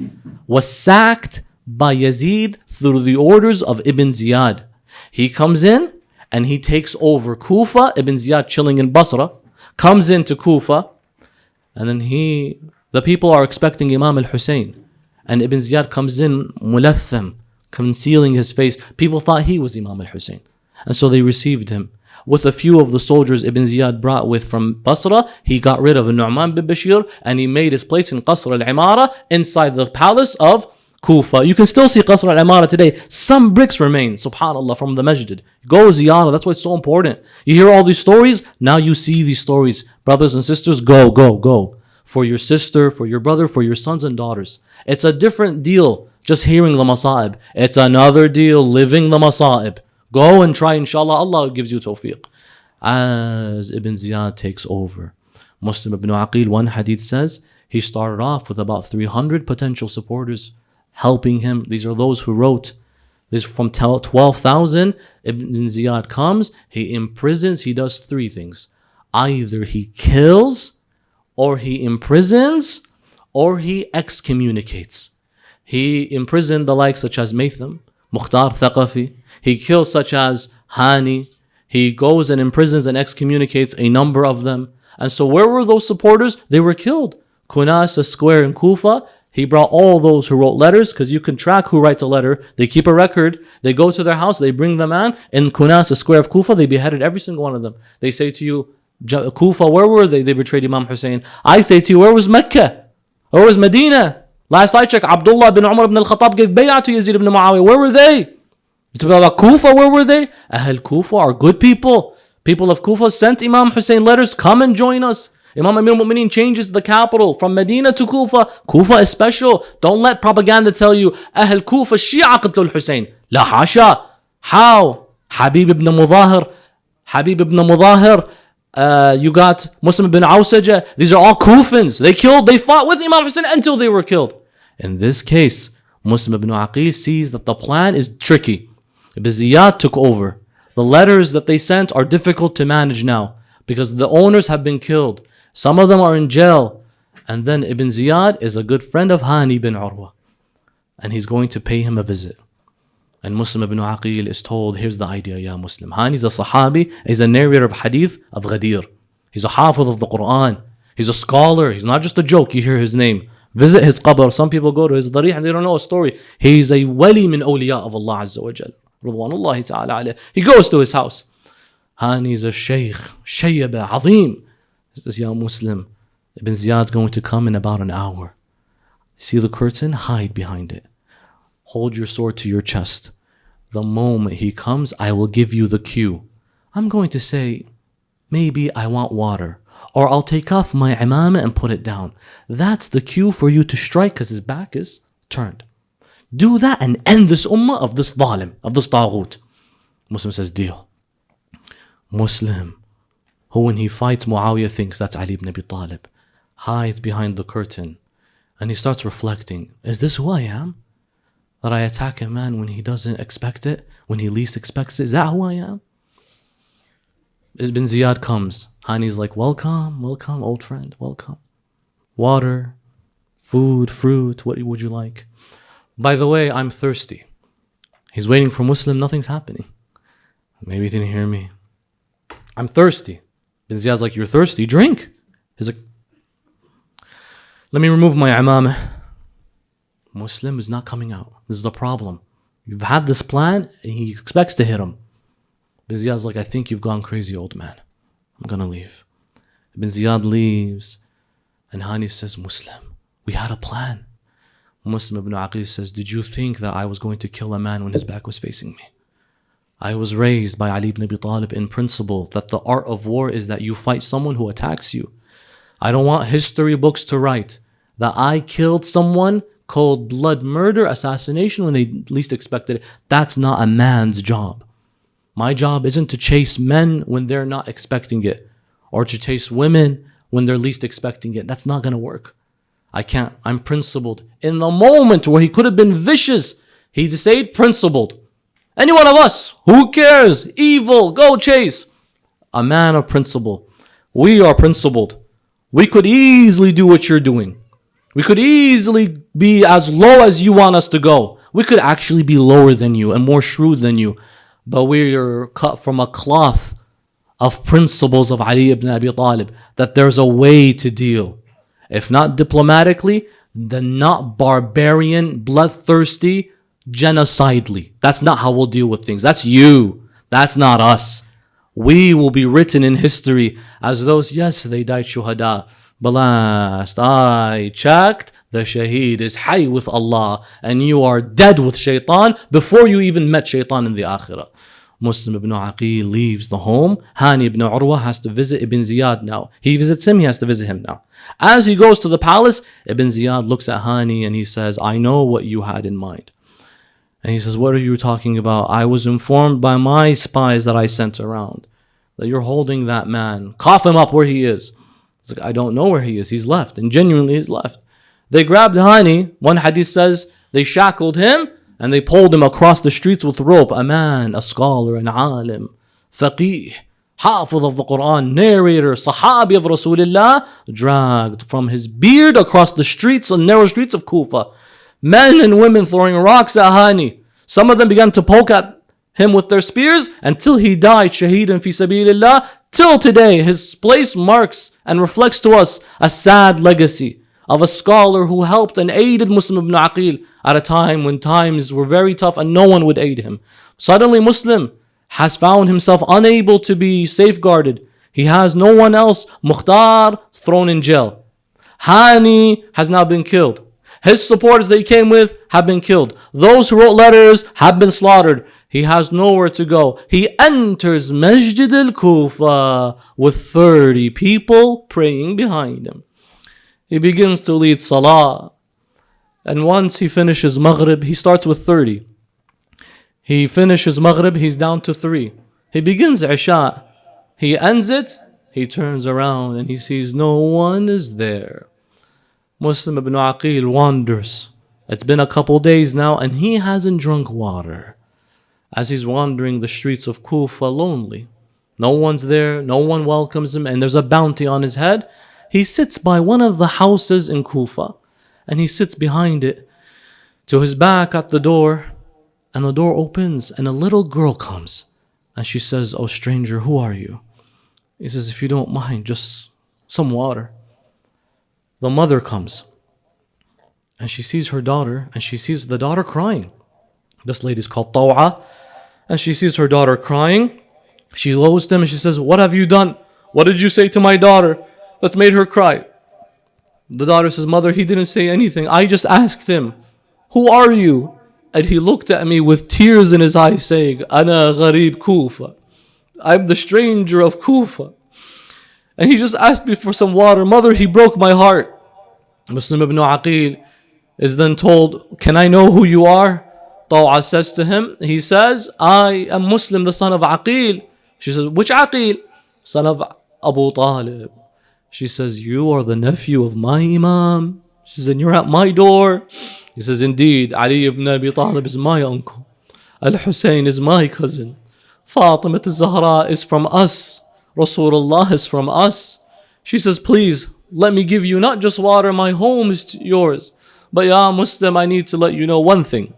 was sacked by Yazid through the orders of Ibn Ziyad. He comes in and he takes over Kufa. Ibn Ziyad chilling in Basra, comes into Kufa, and then the people are expecting Imam al-Hussein. And Ibn Ziyad comes in mulatham, concealing his face. People thought he was Imam al-Hussein. And so they received him. With a few of the soldiers Ibn Ziyad brought with from Basra, he got rid of Nu'man bin Bashir and he made his place in Qasr al-Imara inside the palace of Kufa. You can still see Qasr al-Imara today. Some bricks remain, subhanAllah, from the masjid. Go ziyarah, that's why it's so important. You hear all these stories, now you see these stories. Brothers and sisters, go. For your sister, for your brother, for your sons and daughters. It's a different deal just hearing the masa'ib. It's another deal living the masa'ib. Go and try, inshallah, Allah gives you tawfiq. As Ibn Ziyad takes over, Muslim ibn Aqil, one hadith says, he started off with about 300 potential supporters helping him. These are those who wrote. This from 12,000. Ibn Ziyad comes, he imprisons, he does 3 things. Either he kills, or he imprisons, or he excommunicates. He imprisoned the likes such as Maytham, Mukhtar Thaqafi. He kills such as Hani. He goes and imprisons and excommunicates a number of them. And so where were those supporters? They were killed. Kunas, a square in Kufa, he brought all those who wrote letters, because you can track who writes a letter. They keep a record. They go to their house. They bring the man. In Kunas, a square of Kufa, they beheaded every single one of them. They say to you, Kufa, where were they? They betrayed Imam Hussein. I say to you, where was Mecca? Where was Medina? Last I checked, Abdullah bin Umar ibn al-Khattab gave bay'ah to Yazid ibn Muawiyah. Where were they? You talk about Kufa, where were they? Ahl Kufa are good people. People of Kufa sent Imam Hussein letters, come and join us. Imam Amir al-Mu'mineen changes the capital from Medina to Kufa. Kufa is special. Don't let propaganda tell you, Ahl Kufa Shia qatlu al-Hussein. La hasha. How? Habib ibn Mudahir. You got Muslim ibn Awsaja. These are all Kufans. They fought with Imam Hussein until they were killed. In this case, Muslim ibn Aqil sees that the plan is tricky. Ibn Ziyad took over. The letters that they sent are difficult to manage now because the owners have been killed. Some of them are in jail. And then Ibn Ziyad is a good friend of Hani bin Urwa. And he's going to pay him a visit. And Muslim ibn Aqil is told, here's the idea, ya Muslim. Hani is a Sahabi, he's a narrator of hadith of Ghadir. He's a hafiz of the Quran. He's a scholar. He's not just a joke. You hear his name. Visit his qabr. Some people go to his darih and they don't know a story. He's a wali min awliya of Allah Azza wa Jal. Ridwanullahi ta'ala alayh. He goes to his house. Hani's a shaykh, shayyaba, azim. He says, ya Muslim, Ibn Ziyad's going to come in about an hour. See the curtain? Hide behind it. Hold your sword to your chest. The moment he comes, I will give you the cue. I'm going to say, maybe I want water. Or I'll take off my imamah and put it down. That's the cue for you to strike because his back is turned. Do that and end this ummah of this zalim, of this taghut. Muslim says, deal. Muslim, who when he fights Muawiyah thinks that's Ali ibn Abi Talib, hides behind the curtain and he starts reflecting, is this who I am? That I attack a man when he doesn't expect it, when he least expects it? Is that who I am? Ibn Ziyad comes. Hani's like, welcome, old friend, welcome. Water, food, fruit, what would you like? By the way, I'm thirsty. He's waiting for Muslim, nothing's happening. Maybe he didn't hear me. I'm thirsty. Ibn Ziyad's like, you're thirsty? Drink. He's like, let me remove my imamah. Muslim is not coming out. This is the problem. You've had this plan and he expects to hit him. Ibn Ziyad's like, I think you've gone crazy, old man. I'm going to leave. Ibn Ziyad leaves and Hani says, Muslim, we had a plan. Muslim ibn Aqil says, did you think that I was going to kill a man when his back was facing me? I was raised by Ali ibn Abi Talib in principle that the art of war is that you fight someone who attacks you. I don't want history books to write that I killed someone, cold blood murder, assassination when they least expected it. That's not a man's job. My job isn't to chase men when they're not expecting it, or to chase women when they're least expecting it. That's not going to work. I can't. I'm principled. In the moment where he could have been vicious, he stayed principled. Any one of us, who cares? Evil, go chase. A man of principle. We are principled. We could easily do what you're doing. We could easily be as low as you want us to go. We could actually be lower than you and more shrewd than you. But we are cut from a cloth of principles of Ali ibn Abi Talib, that there's a way to deal. If not diplomatically, then not barbarian, bloodthirsty, genocidally. That's not how we'll deal with things. That's you. That's not us. We will be written in history as those, yes, they died shuhada. But last I checked, the shaheed is hayy with Allah, and you are dead with shaitan before you even met shaitan in the akhirah. Muslim ibn Aqil leaves the home. Hani ibn Urwa has to visit Ibn Ziyad now. He visits him, he has to visit him now. As he goes to the palace, Ibn Ziyad looks at Hani and he says, I know what you had in mind. And he says, what are you talking about? I was informed by my spies that I sent around that you're holding that man. Cough him up where he is. He's like, I don't know where he is. He's left. And genuinely he's left. They grabbed Hani. One hadith says they shackled him and they pulled him across the streets with rope. A man, a scholar, an alim, faqih, hafiz of the Quran, narrator, sahabi of Rasulullah, dragged from his beard across the streets and narrow streets of Kufa. Men and women throwing rocks at Hani. Some of them began to poke at him with their spears until he died shaheedan fi sabilillah. Till today, his place marks and reflects to us a sad legacy of a scholar who helped and aided Muslim ibn Aqil at a time when times were very tough and no one would aid him. Suddenly Muslim has found himself unable to be safeguarded. He has no one else. Mukhtar thrown in jail. Hani has now been killed. His supporters that he came with have been killed. Those who wrote letters have been slaughtered. He has nowhere to go. He enters Masjid al-Kufa with 30 people praying behind him. He begins to lead Salah. And once he finishes Maghrib, he starts with 30. He finishes Maghrib, he's down to 3. He begins Isha. He ends it, he turns around and he sees no one is there. Muslim ibn Aqil wanders. It's been a couple days now and he hasn't drunk water. As he's wandering the streets of Kufa lonely. No one's there, no one welcomes him, and there's a bounty on his head. He sits by one of the houses in Kufa, and he sits behind it to his back at the door, and the door opens, and a little girl comes, and she says, "Oh stranger, who are you?" He says, "If you don't mind, just some water." The mother comes, and she sees her daughter, and she sees the daughter crying. This lady's called Taw'a, and she sees her daughter crying. She goes to him and she says, "What have you done? What did you say to my daughter that's made her cry?" The daughter says, "Mother, he didn't say anything. I just asked him, 'Who are you?' And he looked at me with tears in his eyes saying, 'Ana gharib Kufa.' I'm the stranger of Kufa. And he just asked me for some water. Mother, he broke my heart." Muslim ibn Aqil is then told, "Can I know who you are?" Taw'a says to him, he says, "I am Muslim, the son of Aqil." She says, "Which Aqil?" "Son of Abu Talib." She says, "You are the nephew of my Imam." She says, "And you're at my door." He says, "Indeed, Ali ibn Abi Talib is my uncle. Al-Hussein is my cousin. Fatima al-Zahra is from us. Rasulullah is from us." She says, "Please, let me give you not just water, my home is yours. But Ya Muslim, I need to let you know one thing.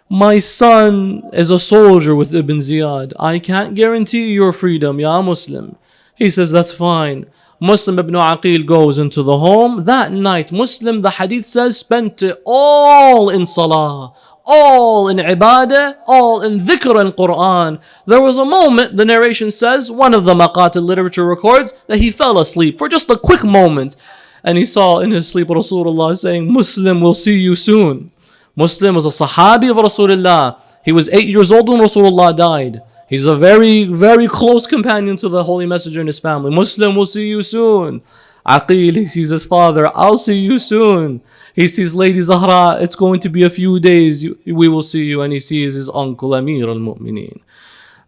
My son is a soldier with Ibn Ziyad. I can't guarantee your freedom, Ya Muslim." He says, "That's fine. Muslim ibn Aqil goes into the home. That night, Muslim, the hadith says, spent it all in salah, all in ibadah, all in dhikr and Quran. There was a moment, the narration says, one of the maqatil literature records, that he fell asleep for just a quick moment. And he saw in his sleep Rasulullah saying, Muslim will see you soon. Muslim was a sahabi of Rasulullah. He was 8 years old when Rasulullah died. He's a very, very close companion to the Holy Messenger and his family. Muslim will see you soon. Aqil, he sees his father. I'll see you soon. He sees Lady Zahra. It's going to be a few days. We will see you. And he sees his uncle Amir al-Mu'mineen.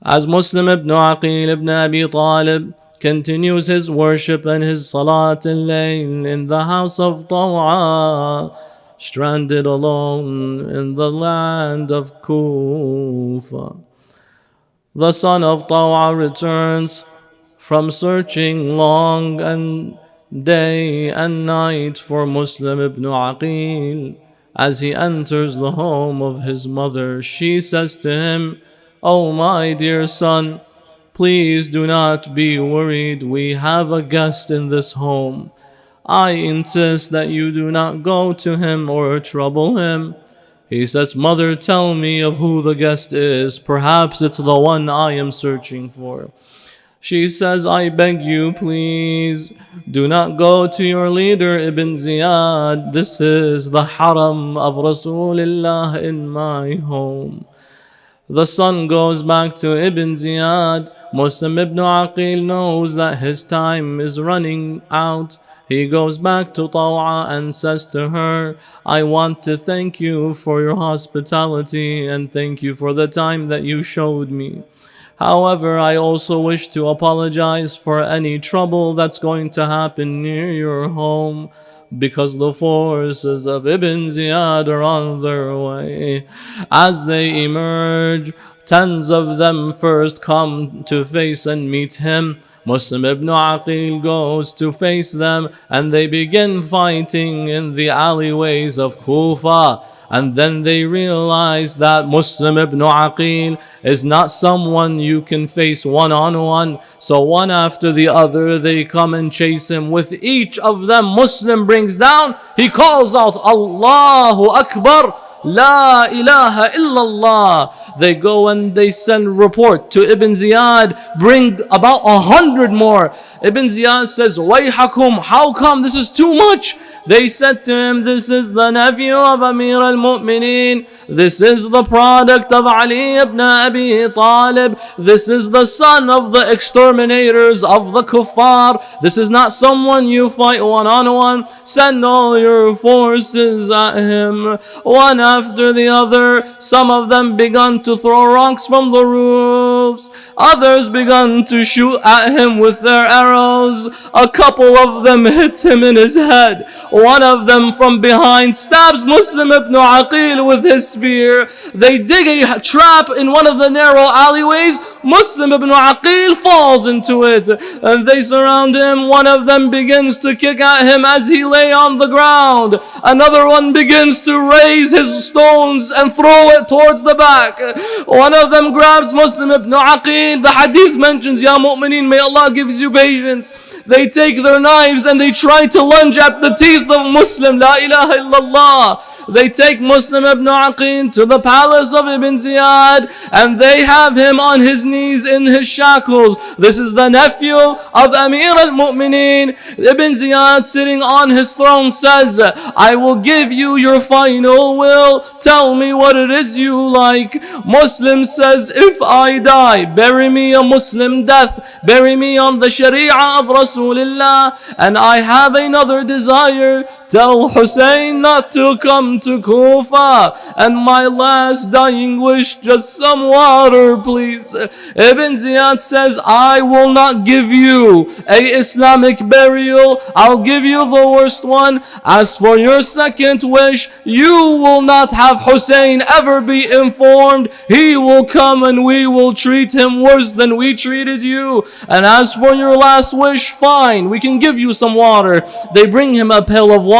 As Muslim ibn Aqil ibn Abi Talib continues his worship and his salat al-layl in the house of Taw'a, stranded alone in the land of Kufa, the son of Taw'a returns from searching long and day and night for Muslim ibn Aqil. As he enters the home of his mother, she says to him, "Oh my dear son, please do not be worried. We have a guest in this home. I insist that you do not go to him or trouble him." He says, "Mother, tell me of who the guest is. Perhaps it's the one I am searching for." She says, "I beg you, please, do not go to your leader Ibn Ziyad. This is the haram of Rasulullah in my home." The son goes back to Ibn Ziyad. Muslim ibn Aqil knows that his time is running out. He goes back to Taw'a and says to her, "I want to thank you for your hospitality and thank you for the time that you showed me. However, I also wish to apologize for any trouble that's going to happen near your home, because the forces of Ibn Ziyad are on their way." As they emerge, tens of them first come to face and meet him. Muslim ibn Aqil goes to face them and they begin fighting in the alleyways of Kufa. And then they realize that Muslim ibn Aqil is not someone you can face one-on-one. So one after the other, they come and chase him. With each of them, Muslim brings down, he calls out, "Allahu Akbar, La ilaha illallah." They go and they send report to Ibn Ziyad, bring about 100 more. Ibn Ziyad says, "Wayhakum, how come this is too much?" They said to him, "This is the nephew of Amir al-Mu'mineen. This is the product of Ali ibn Abi Talib. This is the son of the exterminators of the kuffar. This is not someone you fight one-on-one. Send all your forces at him." One after the other, some of them began to throw rocks from the roofs. Others began to shoot at him with their arrows. A couple of them hit him in his head. One of them from behind stabs Muslim ibn Aqil with his spear. They dig a trap in one of the narrow alleyways. Muslim ibn Aqil falls into it and they surround him. One of them begins to kick at him as he lay on the ground. Another one begins to raise his stones and throw it towards the back. One of them grabs Muslim ibn Aqil. The hadith mentions, "Ya mu'mineen, may Allah gives you patience." They take their knives and they try to lunge at the teeth of Muslim. La ilaha illallah. They take Muslim ibn Aqil to the palace of Ibn Ziyad and they have him on his knees in his shackles. This is the nephew of Amir al-Mu'mineen. Ibn Ziyad sitting on his throne says, "I will give you your final will. Tell me what it is you like." Muslim says, "If I die, bury me a Muslim death. Bury me on the Sharia of Rasulullah. And I have another desire. Tell Hussein not to come to Kufa. And my last dying wish, just some water, please." Ibn Ziyad says, "I will not give you a Islamic burial. I'll give you the worst one. As for your second wish, you will not have Hussein ever be informed. He will come and we will treat him worse than we treated you. And as for your last wish, fine, we can give you some water." They bring him a pail of water.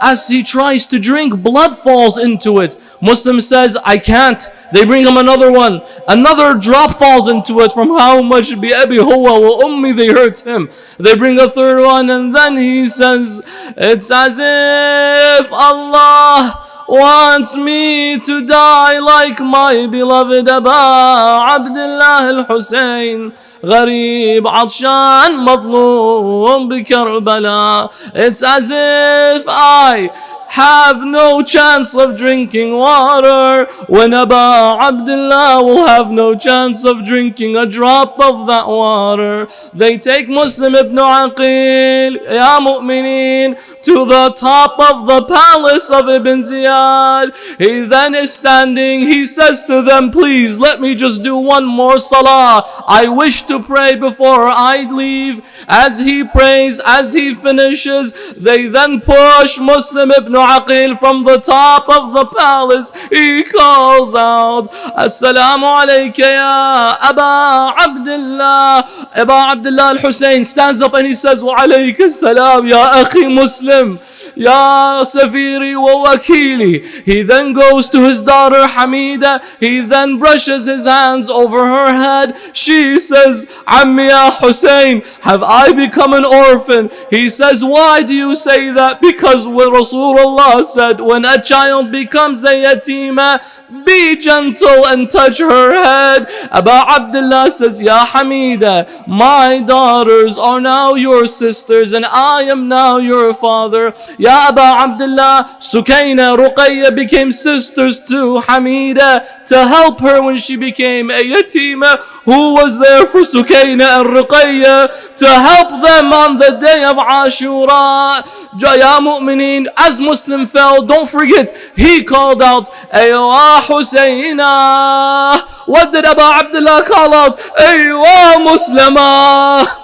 As he tries to drink, blood falls into it. Muslim says, "I can't. They bring him another one. Another drop falls into it from how much بِأَبِي هُوَ وَأُمِّي they hurt him. They bring a third one, and then he says, it's as if Allah wants me to die like my beloved Aba Abdullah al-Hussein. غريب عطشان مظلوم بكربلاء. It's as if I have no chance of drinking water when Aba Abdullah will have no chance of drinking a drop of that water. They take Muslim ibn Aqil, ya mu'mineen, to the top of the palace of Ibn Ziyad. He then is standing. He says to them, please let me just do one more salah. I wish to pray before I leave. As he prays, as he finishes, they then push Muslim ibn Aqil from the top of the palace. He calls out, Assalamu alayka ya Aba Abdullah. Aba Abdullah al-Hussein stands up and he says, Wa alayka salam ya akhi Muslim, ya safiri wa wakili. He then goes to his daughter Hamida. He then brushes his hands over her head. She says, Ammi ya Hussein, have I become an orphan? He says, why do you say that? Because when Rasulullah said, when a child becomes a yatima, be gentle and touch her head. Aba Abdullah says, Ya Hamida, my daughters are now your sisters and I am now your father. Ya Aba Abdullah, Sukayna, Ruqayya became sisters to Hamida to help her when she became a yatima. Who was there for Sukayna and Ruqayya to help them on the day of Ashura? Ya mu'mineen, as Muslim fell, don't forget, he called out, Aywa Husayna. What did Aba Abdullah call out? Aywa Muslima.